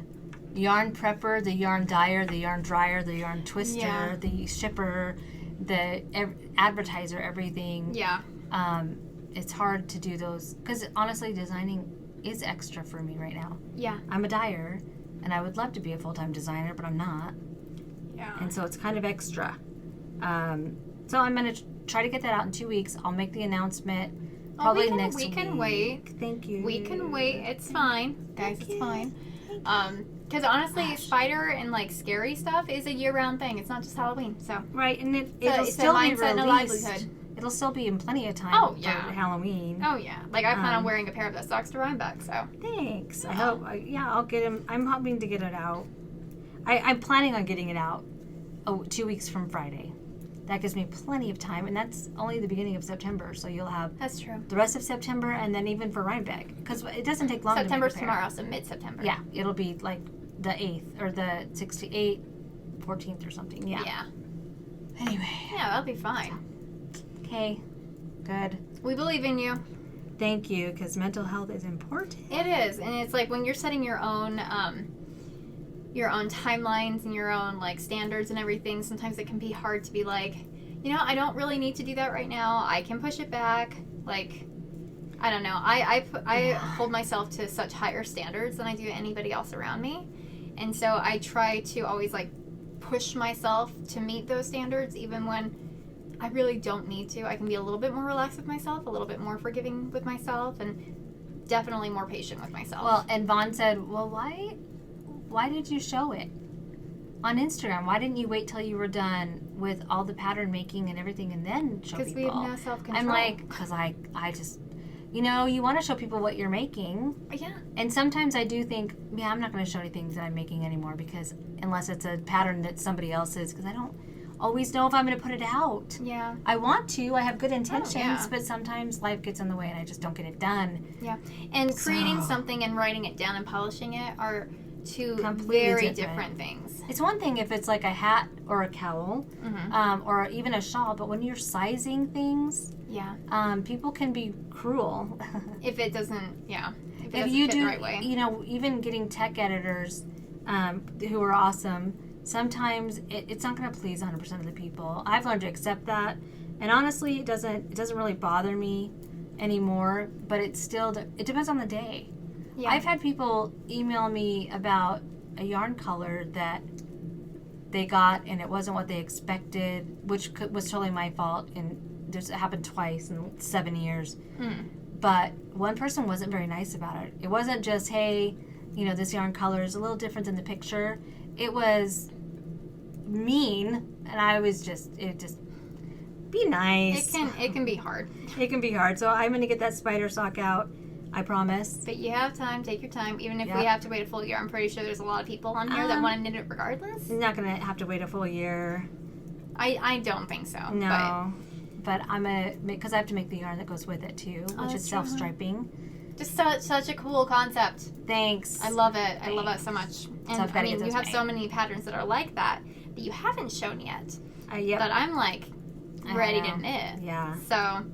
yarn prepper, the yarn dyer, the yarn dryer, the yarn twister, the shipper, the advertiser, everything. Yeah. It's hard to do those because honestly, designing is extra for me right now. Yeah. I'm a dyer, and I would love to be a full-time designer, but I'm not. Yeah. And so it's kind of extra. So I'm going to try to get that out in 2 weeks. I'll make the announcement probably next week. We can wait. Thank you. We can wait. It's fine. Guys, it's fine. Because honestly, spider and like scary stuff is a year-round thing. It's not just Halloween. So right, and it'll still be released. It'll still be in plenty of time for Halloween. Oh yeah, like I plan on wearing a pair of the socks to Rhinebeck. So thanks. I hope. I'll get him. I'm hoping to get it out. I'm planning on getting it out 2 weeks from Friday. That gives me plenty of time, and that's only the beginning of September. So you'll have that's true. The rest of September, and then even for Rhinebeck, because it doesn't take long. September's tomorrow, so mid-September. Yeah, it'll be like the 8th or the 68th, 14th or something. Yeah. Yeah. Anyway. Yeah, that'll be fine. Okay. Good. We believe in you. Thank you, because mental health is important. It is, and it's like when you're setting your own timelines and your own like standards and everything. Sometimes it can be hard to be like, I don't really need to do that right now. I can push it back. Like, I don't know. I hold myself to such higher standards than I do anybody else around me, and so I try to always like push myself to meet those standards, even when I really don't need to. I can be a little bit more relaxed with myself, a little bit more forgiving with myself, and definitely more patient with myself. Well, and Vaughn said, well, why did you show it on Instagram? Why didn't you wait till you were done with all the pattern making and everything and then show people? Because we have no self-control. I'm like, because I just, you want to show people what you're making. Yeah. And sometimes I do think, I'm not going to show anything that I'm making anymore, because unless it's a pattern that somebody else is, because I don't always know if I'm going to put it out. Yeah. I want to. I have good intentions, but sometimes life gets in the way and I just don't get it done. Yeah. And creating something and writing it down and polishing it are two completely very different things. It's one thing if it's like a hat or a cowl, or even a shawl, but when you're sizing things, people can be cruel. If it doesn't, if if you fit do, the right way. Even getting tech editors who are awesome, sometimes it's not going to please 100% of the people. I've learned to accept that, and honestly, it doesn't really bother me anymore. But it depends on the day. Yeah. I've had people email me about a yarn color that they got and it wasn't what they expected, which was totally my fault. And it happened twice in 7 years. But one person wasn't very nice about it. It wasn't just, hey, this yarn color is a little different than the picture. It was mean, and I was be nice. It can be hard. It can be hard. So I'm going to get that spider sock out. I promise. But you have time. Take your time. Even if we have to wait a full year, I'm pretty sure there's a lot of people on here that want to knit it regardless. I'm not going to have to wait a full year. I don't think so. No. But I'm going to because I have to make the yarn that goes with it too, which is self-striping. Just such a cool concept. Thanks. I love it. I love it so much. And so you have so many patterns that are like that you haven't shown yet. Yep. That I'm like ready to knit. Yeah. So.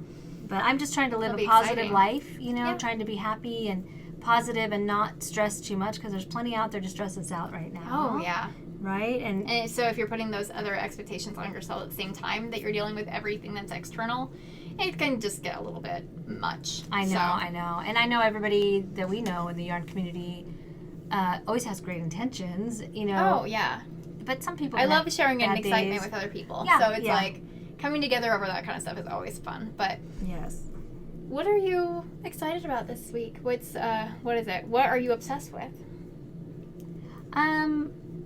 But I'm just trying to live a positive life, trying to be happy and positive and not stress too much, because there's plenty out there to stress us out right now. Oh, yeah. Right? And so if you're putting those other expectations on yourself at the same time that you're dealing with everything that's external, it can just get a little bit much. I know. And I know everybody that we know in the yarn community always has great intentions, Oh, yeah. But some people I love sharing an excitement with other people. Yeah, so it's like coming together over that kind of stuff is always fun. But yes. What are you excited about this week? What is it? What are you obsessed with?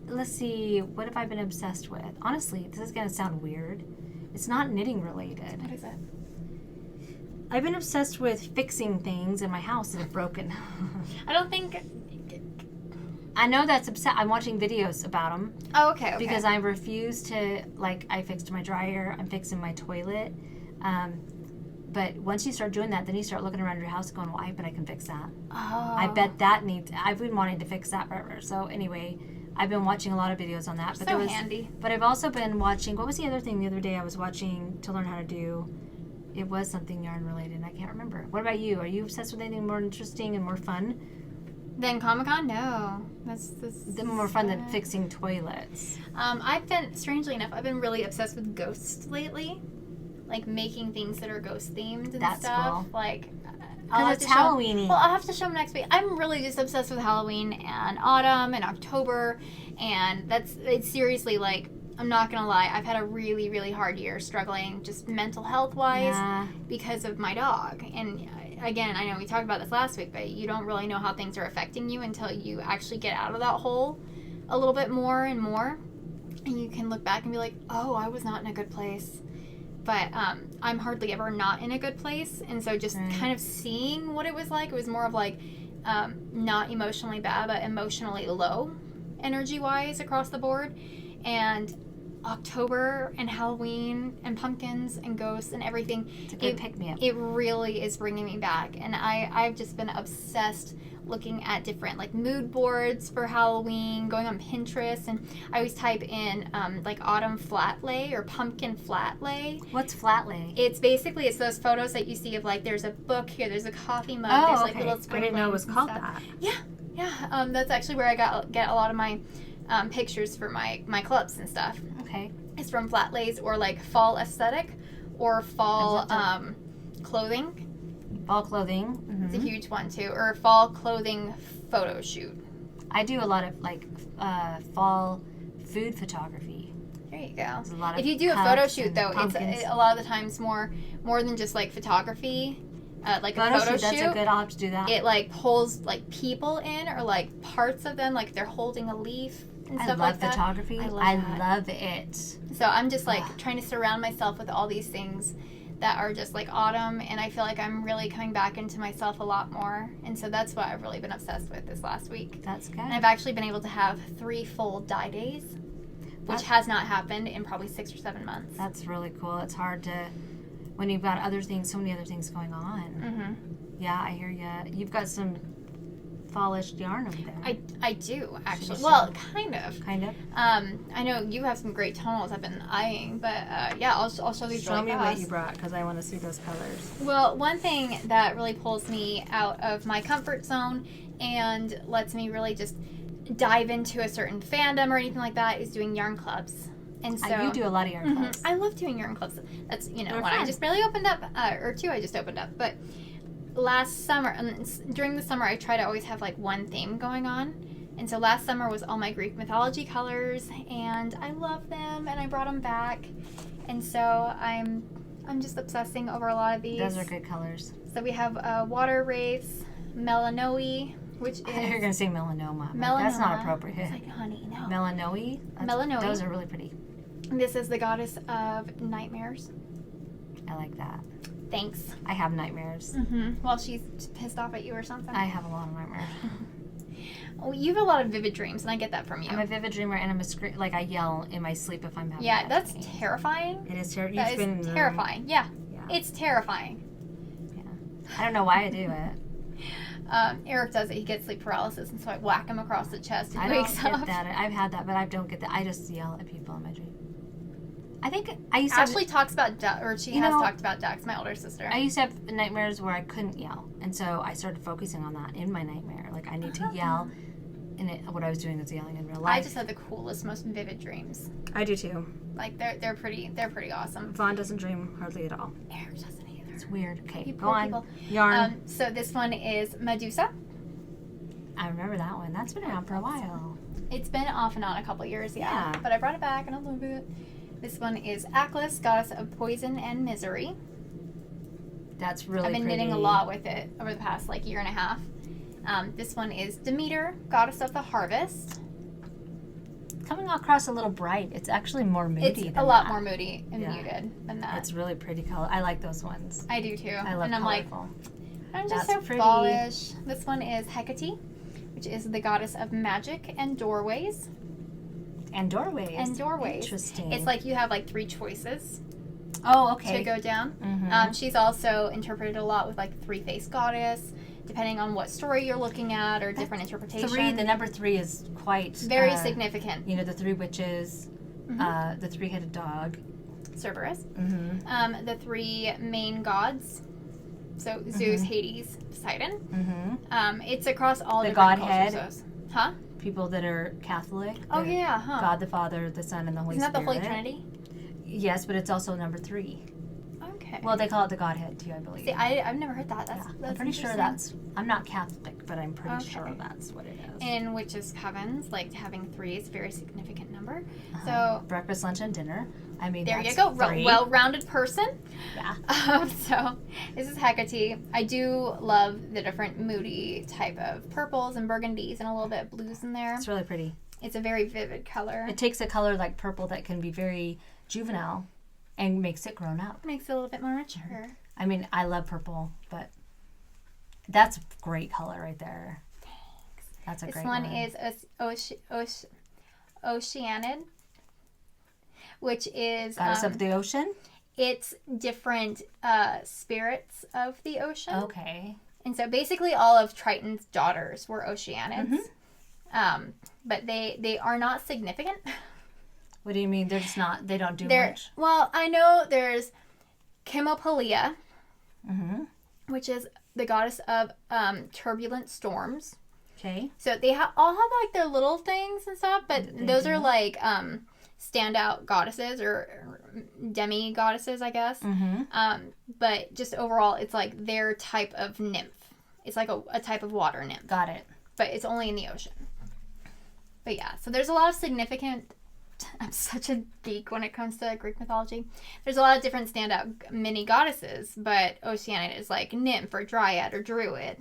Let's see. What have I been obsessed with? Honestly, this is going to sound weird. It's not knitting related. What is it? I've been obsessed with fixing things in my house that have broken. I know that's upset. I'm watching videos about them. Oh, okay. Because I refuse to, I fixed my dryer. I'm fixing my toilet. But once you start doing that, then you start looking around your house going, well, I bet I can fix that. Oh. I bet I've been wanting to fix that forever. So anyway, I've been watching a lot of videos on that. But So handy. But I've also been watching, what was the other thing the other day I was watching to learn how to do? It was something yarn related. I can't remember. What about you? Are you obsessed with anything more interesting and more fun? Then Comic-Con? No. That's More fun than fixing toilets. I've been, strangely enough, I've been really obsessed with ghosts lately. Like making things that are ghost themed and That's stuff. cool. Like, Because it's Halloween-y. Well, I'll have to show them next week. I'm really just obsessed with Halloween and autumn and October. And it's seriously like, I'm not going to lie. I've had a really, really hard year struggling just mental health-wise because of my dog. And again, I know we talked about this last week, but you don't really know how things are affecting you until you actually get out of that hole a little bit more and more. And you can look back and be like, oh, I was not in a good place. But I'm hardly ever not in a good place. And so just kind of seeing what it was like, it was more of like not emotionally bad, but emotionally low energy-wise across the board. And October and Halloween and pumpkins and ghosts and everything. It's a good pick-me-up. It really is bringing me back. And I've just been obsessed looking at different like mood boards for Halloween, going on Pinterest, and I always type in like autumn flat lay or pumpkin flat lay. What's flat lay? It's those photos that you see of like there's a book here, there's a coffee mug, there's like little sprinklings. I didn't know it was called that. Yeah. That's actually where I get a lot of my pictures for my clubs and stuff. Okay. It's from flat lays or like fall aesthetic or fall clothing. Fall clothing. Mm-hmm. It's a huge one too. Or fall clothing photo shoot. I do a lot of like fall food photography. There you go. If you do a photo shoot though, it's a lot of the times more than just like photography. Like a photo shoot. That's a good. I'll have to do that. It like pulls like people in or like parts of them, like they're holding a leaf and stuff like that. I love photography. I love it. So I'm just like trying to surround myself with all these things that are just like autumn, and I feel like I'm really coming back into myself a lot more. And so that's what I've really been obsessed with this last week. That's good. And I've actually been able to have 3 full dye days, which has not happened in probably 6 or 7 months. That's really cool. It's hard to, when you've got so many other things going on. Mm-hmm. Yeah, I hear you. You've got some fallish yarn over there. I do, actually. Well, kind of. Kind of? I know you have some great tonals I've been eyeing, but yeah, I'll show these Show really me fast. what you brought, because I want to see those colors. Well, one thing that really pulls me out of my comfort zone and lets me really just dive into a certain fandom or anything like that is doing yarn clubs. And so you do a lot of yarn clubs. I love doing yarn clubs. That's, one fun. I just barely opened up, or 2 I just opened up, but last summer, during the summer, I try to always have like one theme going on. And so last summer was all my Greek mythology colors, and I love them, and I brought them back. And so I'm just obsessing over a lot of these. Those are good colors. So we have Water Wraiths, Melanoe, which is... You're going to say melanoma. Melanoma. That's not appropriate. It's like, honey, no. Melanoe? Melanoe. Those are really pretty. This is the goddess of nightmares. I like that. Thanks. I have nightmares. Mm-hmm. Well, she's pissed off at you or something. I have a lot of nightmares. Oh, you have a lot of vivid dreams, and I get that from you. I'm a vivid dreamer, and I'm I yell in my sleep if I'm having that's terrifying. It is terrifying. That is terrifying. Yeah. It's terrifying. Yeah. I don't know why I do it. Eric does it. He gets sleep paralysis, and so I whack him across the chest and I he wakes don't up. get that. I've had that, but I don't get that. I just yell at people in my dream. I think I used to Ashley talks about she has talked about Dax, my older sister. I used to have nightmares where I couldn't yell, and so I started focusing on that in my nightmare. Like I need to yell, and what I was doing was yelling in real life. I just had the coolest, most vivid dreams. I do too. Like they're pretty awesome. Vaughn doesn't dream hardly at all. Eric doesn't either. It's weird. Okay, You go poor on. people. Yarn. So this one is Medusa. I remember that one. That's been around for a while. It's been off and on a couple years, Yeah. but I brought it back and I love it. This one is Aklis, goddess of poison and misery. That's really I've been pretty. knitting a lot with it over the past year and a half. This one is Demeter, goddess of the harvest. Coming across a little bright. It's actually more moody. It's than a lot that. more moody and muted than that. It's really pretty color. I like those ones. I do too. I love and I'm colorful. I'm just That's so pretty. fallish. This one is Hecate, which is the goddess of magic and doorways. And doorways. Interesting. It's like you have 3 choices. Oh, okay. To go down. Mm-hmm. She's also interpreted a lot with 3-faced goddess, depending on what story you're looking at or different interpretations. The number 3 is quite... very significant. You know, the 3 witches, the 3-headed dog. Cerberus. The 3 main gods. So Zeus, Hades, Poseidon. It's across all the different Godhead. cultures. Huh? People that are Catholic. Oh, yeah, huh. God the Father, the Son, and the Holy Spirit. Isn't that the Holy Trinity? Yes, but it's also number 3. Okay. Well, they call it the Godhead, too, I believe. See, I've never heard that. That's I'm pretty sure that's... I'm not Catholic, but I'm pretty sure that's what it is. In Witches' Covens, like, having 3 is a very significant number. So... breakfast, lunch, and dinner. I mean, there you go. Well-rounded person. Yeah. So, this is Hecate. I do love the different moody type of purples and burgundies and a little bit of blues in there. It's really pretty. It's a very vivid color. It takes a color like purple that can be very juvenile and makes it grown up. Makes it a little bit more mature. I mean, I love purple, but that's a great color right there. Thanks. That's a great one. This one is Oceanid, which is... Goddess of the ocean? It's different spirits of the ocean. Okay. And so basically all of Triton's daughters were Oceanids. But they are not significant. What do you mean? They're just not, they don't do much? Well, I know there's Chemopolia, which is the goddess of turbulent storms. Okay. So they all have like their little things and stuff, but those are like standout goddesses or demi goddesses, I guess. But just overall, it's like their type of nymph. It's like a type of water nymph. Got it. But it's only in the ocean. But yeah, so there's a lot of significant... I'm such a geek when it comes to Greek mythology. There's a lot of different standout mini goddesses, but Oceanid is like nymph or dryad or druid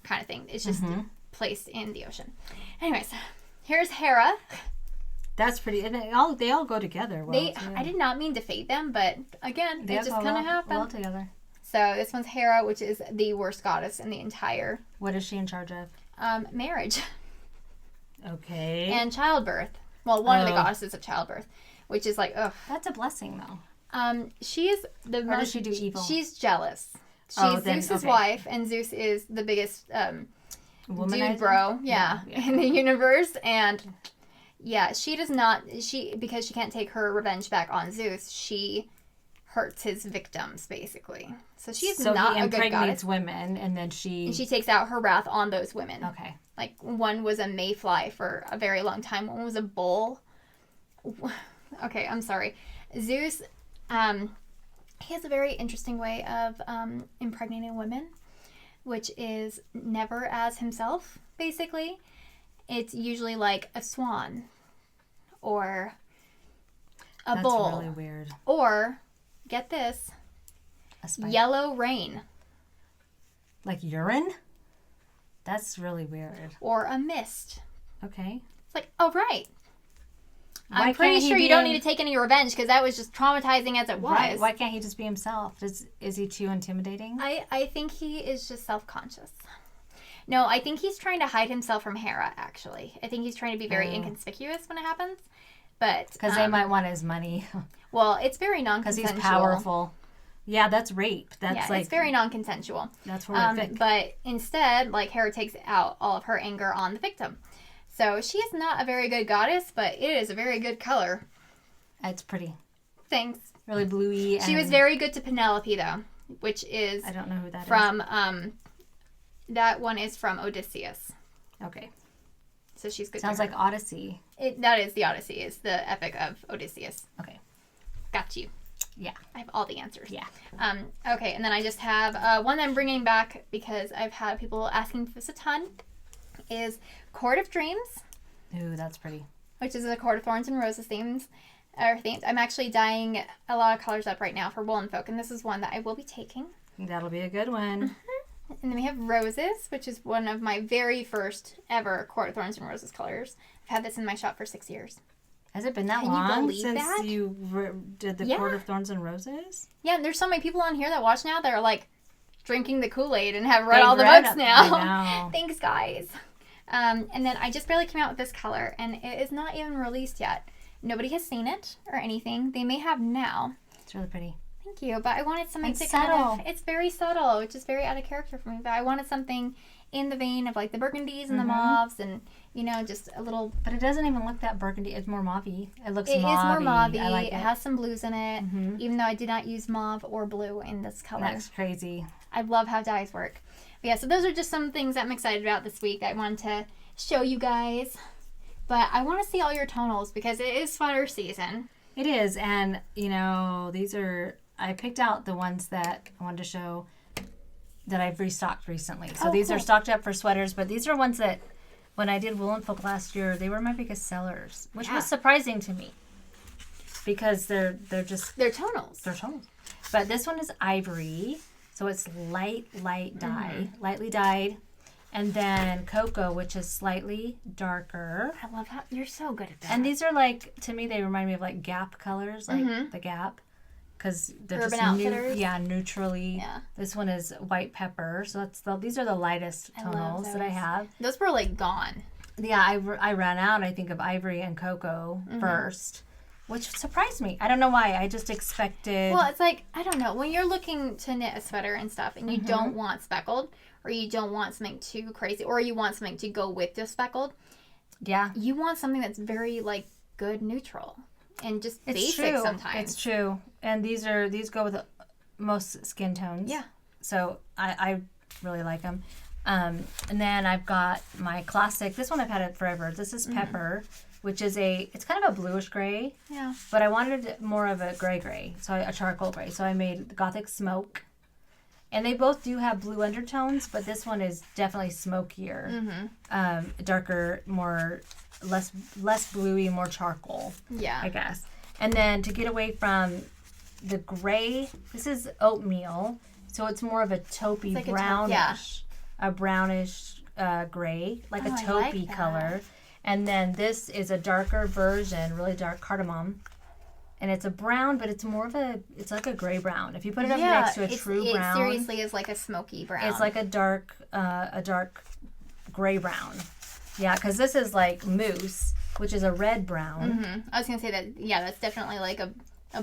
kind of thing. It's just placed in the ocean. Anyways, here's Hera. That's pretty, and they all go together well. I did not mean to fade them, but again, it just kind of happened. Well together. So this one's Hera, which is the worst goddess in the entire... What is she in charge of? Marriage. Okay. And childbirth. Well, one of the goddesses of childbirth, which is like, ugh. That's a blessing, though. She is the most... Or does she do evil? She's jealous. She's Zeus's wife, and Zeus is the biggest dude bro, in the universe. And yeah, she does not... because she can't take her revenge back on Zeus, she hurts his victims, basically. So she's not a good goddess. Women, and then she takes out her wrath on those women. Okay. Like, one was a mayfly for a very long time. One was a bull. Okay, I'm sorry. Zeus, he has a very interesting way of impregnating women, which is never as himself, basically. It's usually like a swan or a bull. That's really weird. Or, get this, yellow rain. Like urine? That's really weird. Or a mist. Okay. It's like, oh, right. I'm pretty sure you don't need to take any revenge because that was just traumatizing as it was. Right. Why can't he just be himself? Is he too intimidating? I think he is just self-conscious. No, I think he's trying to hide himself from Hera, actually. I think he's trying to be very inconspicuous when it happens. But because they might want his money. Well, it's very non-consensual. Because he's powerful. Yeah, that's rape. That's it's very non-consensual. That's horrific. But instead, like, Hera takes out all of her anger on the victim. So she is not a very good goddess, but it is a very good color. It's pretty. Thanks. Really bluey. She was very good to Penelope, though, which is... I don't know who that is. From, that one is from Odysseus. Okay. So she's good. Sounds like Odyssey. That is the Odyssey. Is the epic of Odysseus. Okay. Got you. Yeah. I have all the answers. Yeah. Okay, and then I just have one that I'm bringing back because I've had people asking for this a ton. Is Court of Dreams. Ooh, that's pretty. Which is a Court of Thorns and Roses themes. I'm actually dyeing a lot of colors up right now for Woolen Folk, and this is one that I will be taking. That'll be a good one. And then we have Roses, which is one of my very first ever Court of Thorns and Roses colors. I've had this in my shop for 6 years. Has it been that long since you did the Court of Thorns and Roses? Yeah, and there's so many people on here that watch now that are like drinking the Kool-Aid and have read all the books now. I know. Thanks, guys. And then I just barely came out with this color, and it is not even released yet. Nobody has seen it or anything. They may have now. It's really pretty. Thank you. But I wanted something It's to subtle. it's very subtle, which is very out of character for me. But I wanted something in the vein of like the burgundies and the mauves and, you know, just a little. But it doesn't even look that burgundy. It's more mauvey. It looks It mauvey. is more mauvey. I like it has some blues in it, even though I did not use mauve or blue in this color. That's crazy. I love how dyes work. But yeah, so those are just some things that I'm excited about this week that I wanted to show you guys. But I want to see all your tonals because it is sweater season. It is, and you know, I picked out the ones that I wanted to show that I've restocked recently. So these are stocked up for sweaters, but these are ones that when I did Woolen Folk last year, they were my biggest sellers, which was surprising to me because they're tonals. They're tonals. But this one is ivory, so it's light dye, lightly dyed. And then cocoa, which is slightly darker. I love how you're so good at that. And these are like, to me, they remind me of like Gap colors, like the Gap. Because they're Urban just Outfitters. Neutrally. Yeah. This one is white pepper, so these are the lightest tonals that I have. Those were like gone. Yeah, I ran out, I think, of ivory and cocoa first, which surprised me. I don't know why. I just expected. Well, it's like, I don't know, when you're looking to knit a sweater and stuff, and you don't want speckled, or you don't want something too crazy, or you want something to go with the speckled. Yeah. You want something that's very like good neutral. And just basic true. sometimes. It's true. And these go with most skin tones. Yeah. So I really like them. And then I've got my classic. This one I've had it forever. This is Pepper, which is it's kind of a bluish gray. Yeah. But I wanted more of a gray. So a charcoal gray. So I made Gothic Smoke. And they both do have blue undertones, but this one is definitely smokier. Darker, less bluey, more charcoal. Yeah. I guess. And then to get away from the gray, this is oatmeal, so it's more of a taupey like brownish, a brownish gray, like a taupey color. And then this is a darker version, really dark cardamom. And it's a brown, but it's more of it's like a gray brown. If you put it up next to a true brown. It seriously is like a smoky brown. It's like a dark gray brown. Yeah, because this is like mousse, which is a red brown. I was going to say that, yeah, that's definitely like a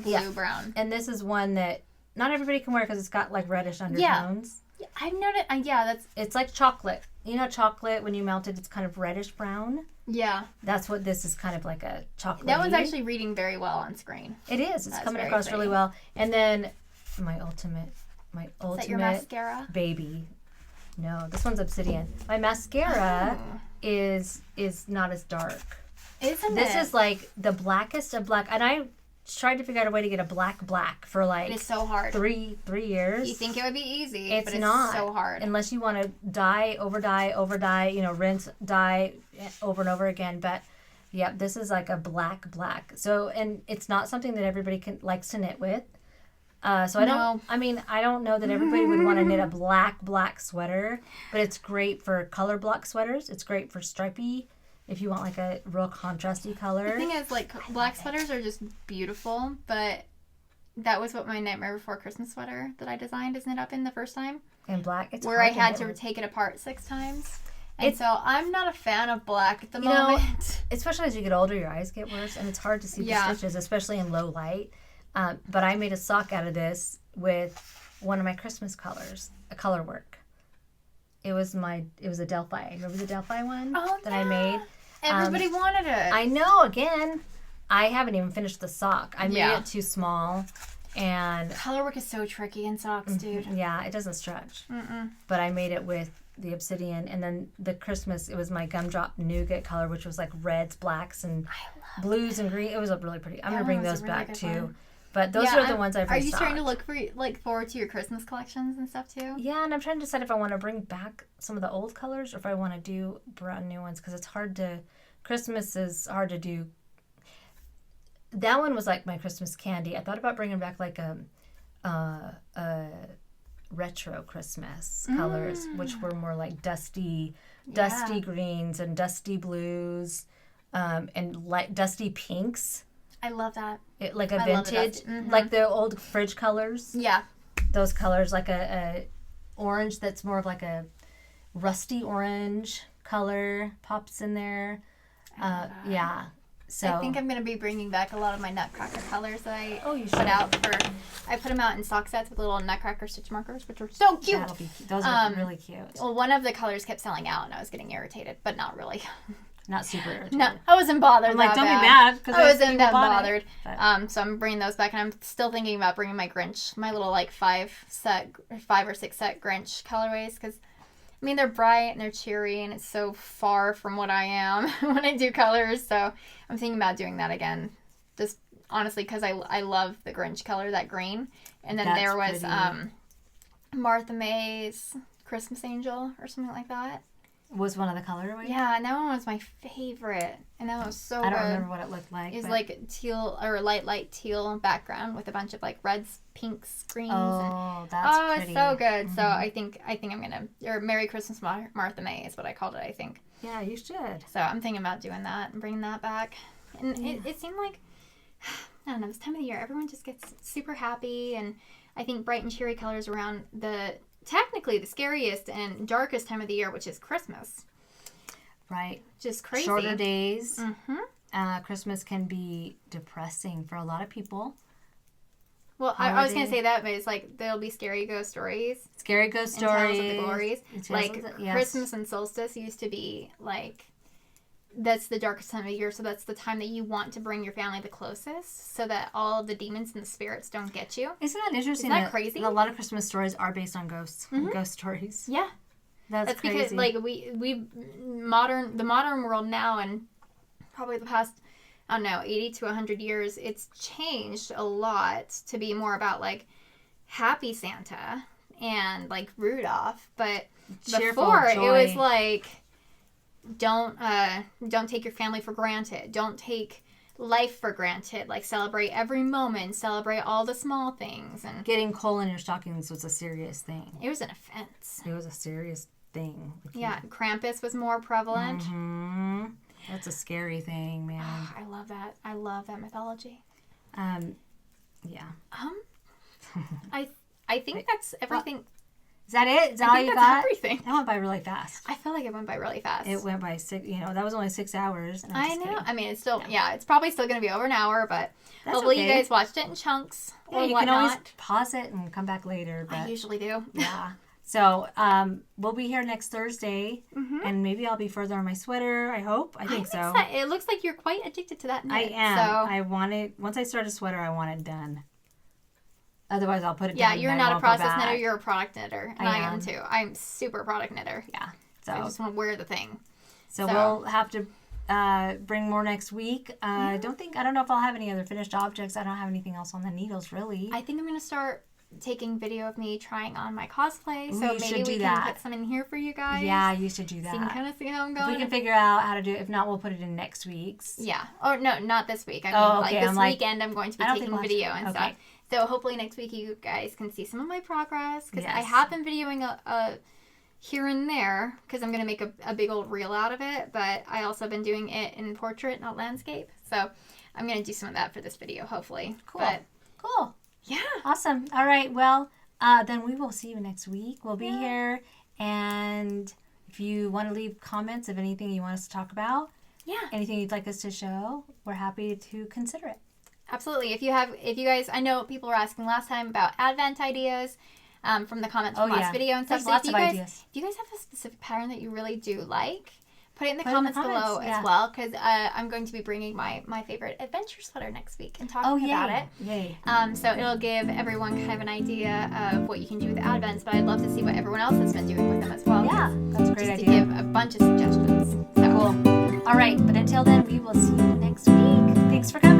blue brown. And this is one that not everybody can wear because it's got like reddish undertones. Yeah, I've noticed, It's like chocolate. You know chocolate, when you melt it, it's kind of reddish brown? Yeah. That's what this is, kind of like a chocolate. That one's actually reading very well on screen. It is. It's coming across really well. And then my ultimate Is that your mascara? Baby. No, this one's Obsidian. My mascara is not as dark. Isn't it? This is like the blackest of black. And I tried to figure out a way to get a black for like it's so hard. 3 years. You think it would be easy, It's but not. It's so hard. Unless you want to dye, over dye, rinse, dye over and over again. But yeah, this is like a black. So, and it's not something that everybody likes to knit with. So I don't know that everybody would want to knit a black sweater, but it's great for color block sweaters. It's great for stripy, if you want like a real contrasty color. The thing is, like, black sweaters are just beautiful, but that was what my Nightmare Before Christmas sweater that I designed is knit up in the first time. In black, it's where I had to take it apart 6 times. And so I'm not a fan of black at the moment. Especially as you get older, your eyes get worse, and it's hard to see the stitches, especially in low light. But I made a sock out of this with one of my Christmas colors, a color work. It was a Delphi. Remember the Delphi one that I made? Everybody wanted it. I know. Again, I haven't even finished the sock. I made it too small, and color work is so tricky in socks, dude. Yeah, it doesn't stretch. But I made it with the Obsidian, and then the Christmas, it was my Gumdrop Nougat color, which was like reds, blacks, and blues and green. It was really pretty. I'm gonna bring those back too. One. But those are the ones I've restocked. Are you starting to look forward to your Christmas collections and stuff too? Yeah, and I'm trying to decide if I want to bring back some of the old colors or if I want to do brand new ones, because it's hard to. Christmas is hard to do. That one was like my Christmas candy. I thought about bringing back like a retro Christmas colors, which were more like dusty greens and dusty blues, and like dusty pinks. I love that. Like a vintage, like the old fridge colors. Yeah. Those colors, like a orange that's more of like a rusty orange color pops in there. Yeah. So I think I'm going to be bringing back a lot of my Nutcracker colors that I you put should. out for. I put them out in sock sets with little Nutcracker stitch markers, which are so cute. That'll be cute. Those are really cute. Well, one of the colors kept selling out, and I was getting irritated, but not really. Not super irritated. No, I wasn't bothered. I'm like, that don't bad. be mad because I wasn't that bothered. But... So I'm bringing those back, and I'm still thinking about bringing my Grinch, my little like 5 or 6 set Grinch colorways, because I mean they're bright and they're cheery, and it's so far from what I am when I do colors. So I'm thinking about doing that again, just honestly because I love the Grinch color, that green. And then there was pretty. Martha May's Christmas Angel or something like that. Was one of the colorways? Yeah, and that one was my favorite. And that was so good. I don't remember what it looked like. It was like teal or light teal background with a bunch of like reds, pinks, greens. Oh, that's pretty. It's so good. Mm-hmm. So I think I'm gonna, or Merry Christmas Martha May is what I called it, I think. Yeah, you should. So I'm thinking about doing that and bringing that back. And it seemed like, I don't know, this time of the year everyone just gets super happy, and I think bright and cheery colors around technically the scariest and darkest time of the year, which is Christmas. Right. Just crazy. Shorter days. Mm-hmm. Christmas can be depressing for a lot of people. Well, I was going to say that, but it's like there'll be scary ghost stories. Scary ghost stories. And Tales of the Glories. Like yes. Christmas and solstice used to be like, that's the darkest time of year, so that's the time that you want to bring your family the closest so that all of the demons and the spirits don't get you. Isn't that interesting? Isn't that crazy? A lot of Christmas stories are based on ghosts. Mm-hmm. Ghost stories. Yeah. That's crazy. Because like the modern world now, and probably the past, I don't know, 80 to 100 years, it's changed a lot to be more about like happy Santa and like Rudolph, but before it was like, don't take your family for granted. Don't take life for granted. Like, celebrate every moment. Celebrate all the small things. And getting coal in your stockings was a serious thing. It was an offense. It was a serious thing. Yeah, Krampus was more prevalent. Mm-hmm. That's a scary thing, man. I love that. I love that mythology. Yeah. I think that's everything. Is that it? Is that all you got? Everything. That went by really fast. I feel like it went by really fast. It went by 6. That was only 6 hours. I know. Kidding. I mean, it's still. Yeah, it's probably still going to be over an hour, but that's hopefully okay. you guys watched it in chunks. Yeah, or you whatnot. can always pause it and come back later. But I usually do. Yeah. So we'll be here next Thursday, and maybe I'll be further on my sweater. I hope. I think so. It looks like you're quite addicted to that knit. I am. So. I want it. Once I start a sweater, I want it done. Otherwise, I'll put it down. Yeah, you're not a process knitter. You're a product knitter, and I am too. I'm super product knitter. Yeah. So I just want to wear the thing. So we'll have to bring more next week. I don't know if I'll have any other finished objects. I don't have anything else on the needles really. I think I'm gonna start taking video of me trying on my cosplay. Ooh, so maybe we can put some in here for you guys. Yeah, you should do that. So you can kind of see how I'm going. We can figure out how to do it. If not, we'll put it in next week's. Yeah. Oh, no, not this week. I mean, okay. this weekend I'm going to be taking video and okay. stuff. So hopefully next week you guys can see some of my progress. Because yes. I have been videoing a here and there because I'm going to make a big old reel out of it. But I also have been doing it in portrait, not landscape. So I'm going to do some of that for this video, hopefully. Cool. But, cool. Yeah. Awesome. All right. Well, then we will see you next week. We'll be here. And if you want to leave comments of anything you want us to talk about, anything you'd like us to show, we're happy to consider it. Absolutely. If you guys, I know people were asking last time about Advent ideas from the comments from last video and stuff. There's lots of ideas. If you guys have a specific pattern that you really do like, put it in the comments below as well, because I'm going to be bringing my favorite adventure sweater next week and talking about it. Yay. So it'll give everyone kind of an idea of what you can do with Advents, but I'd love to see what everyone else has been doing with them as well. Yeah, that's a great idea. To give a bunch of suggestions. So. Cool. All right, but until then, we will see you next week. Thanks for coming.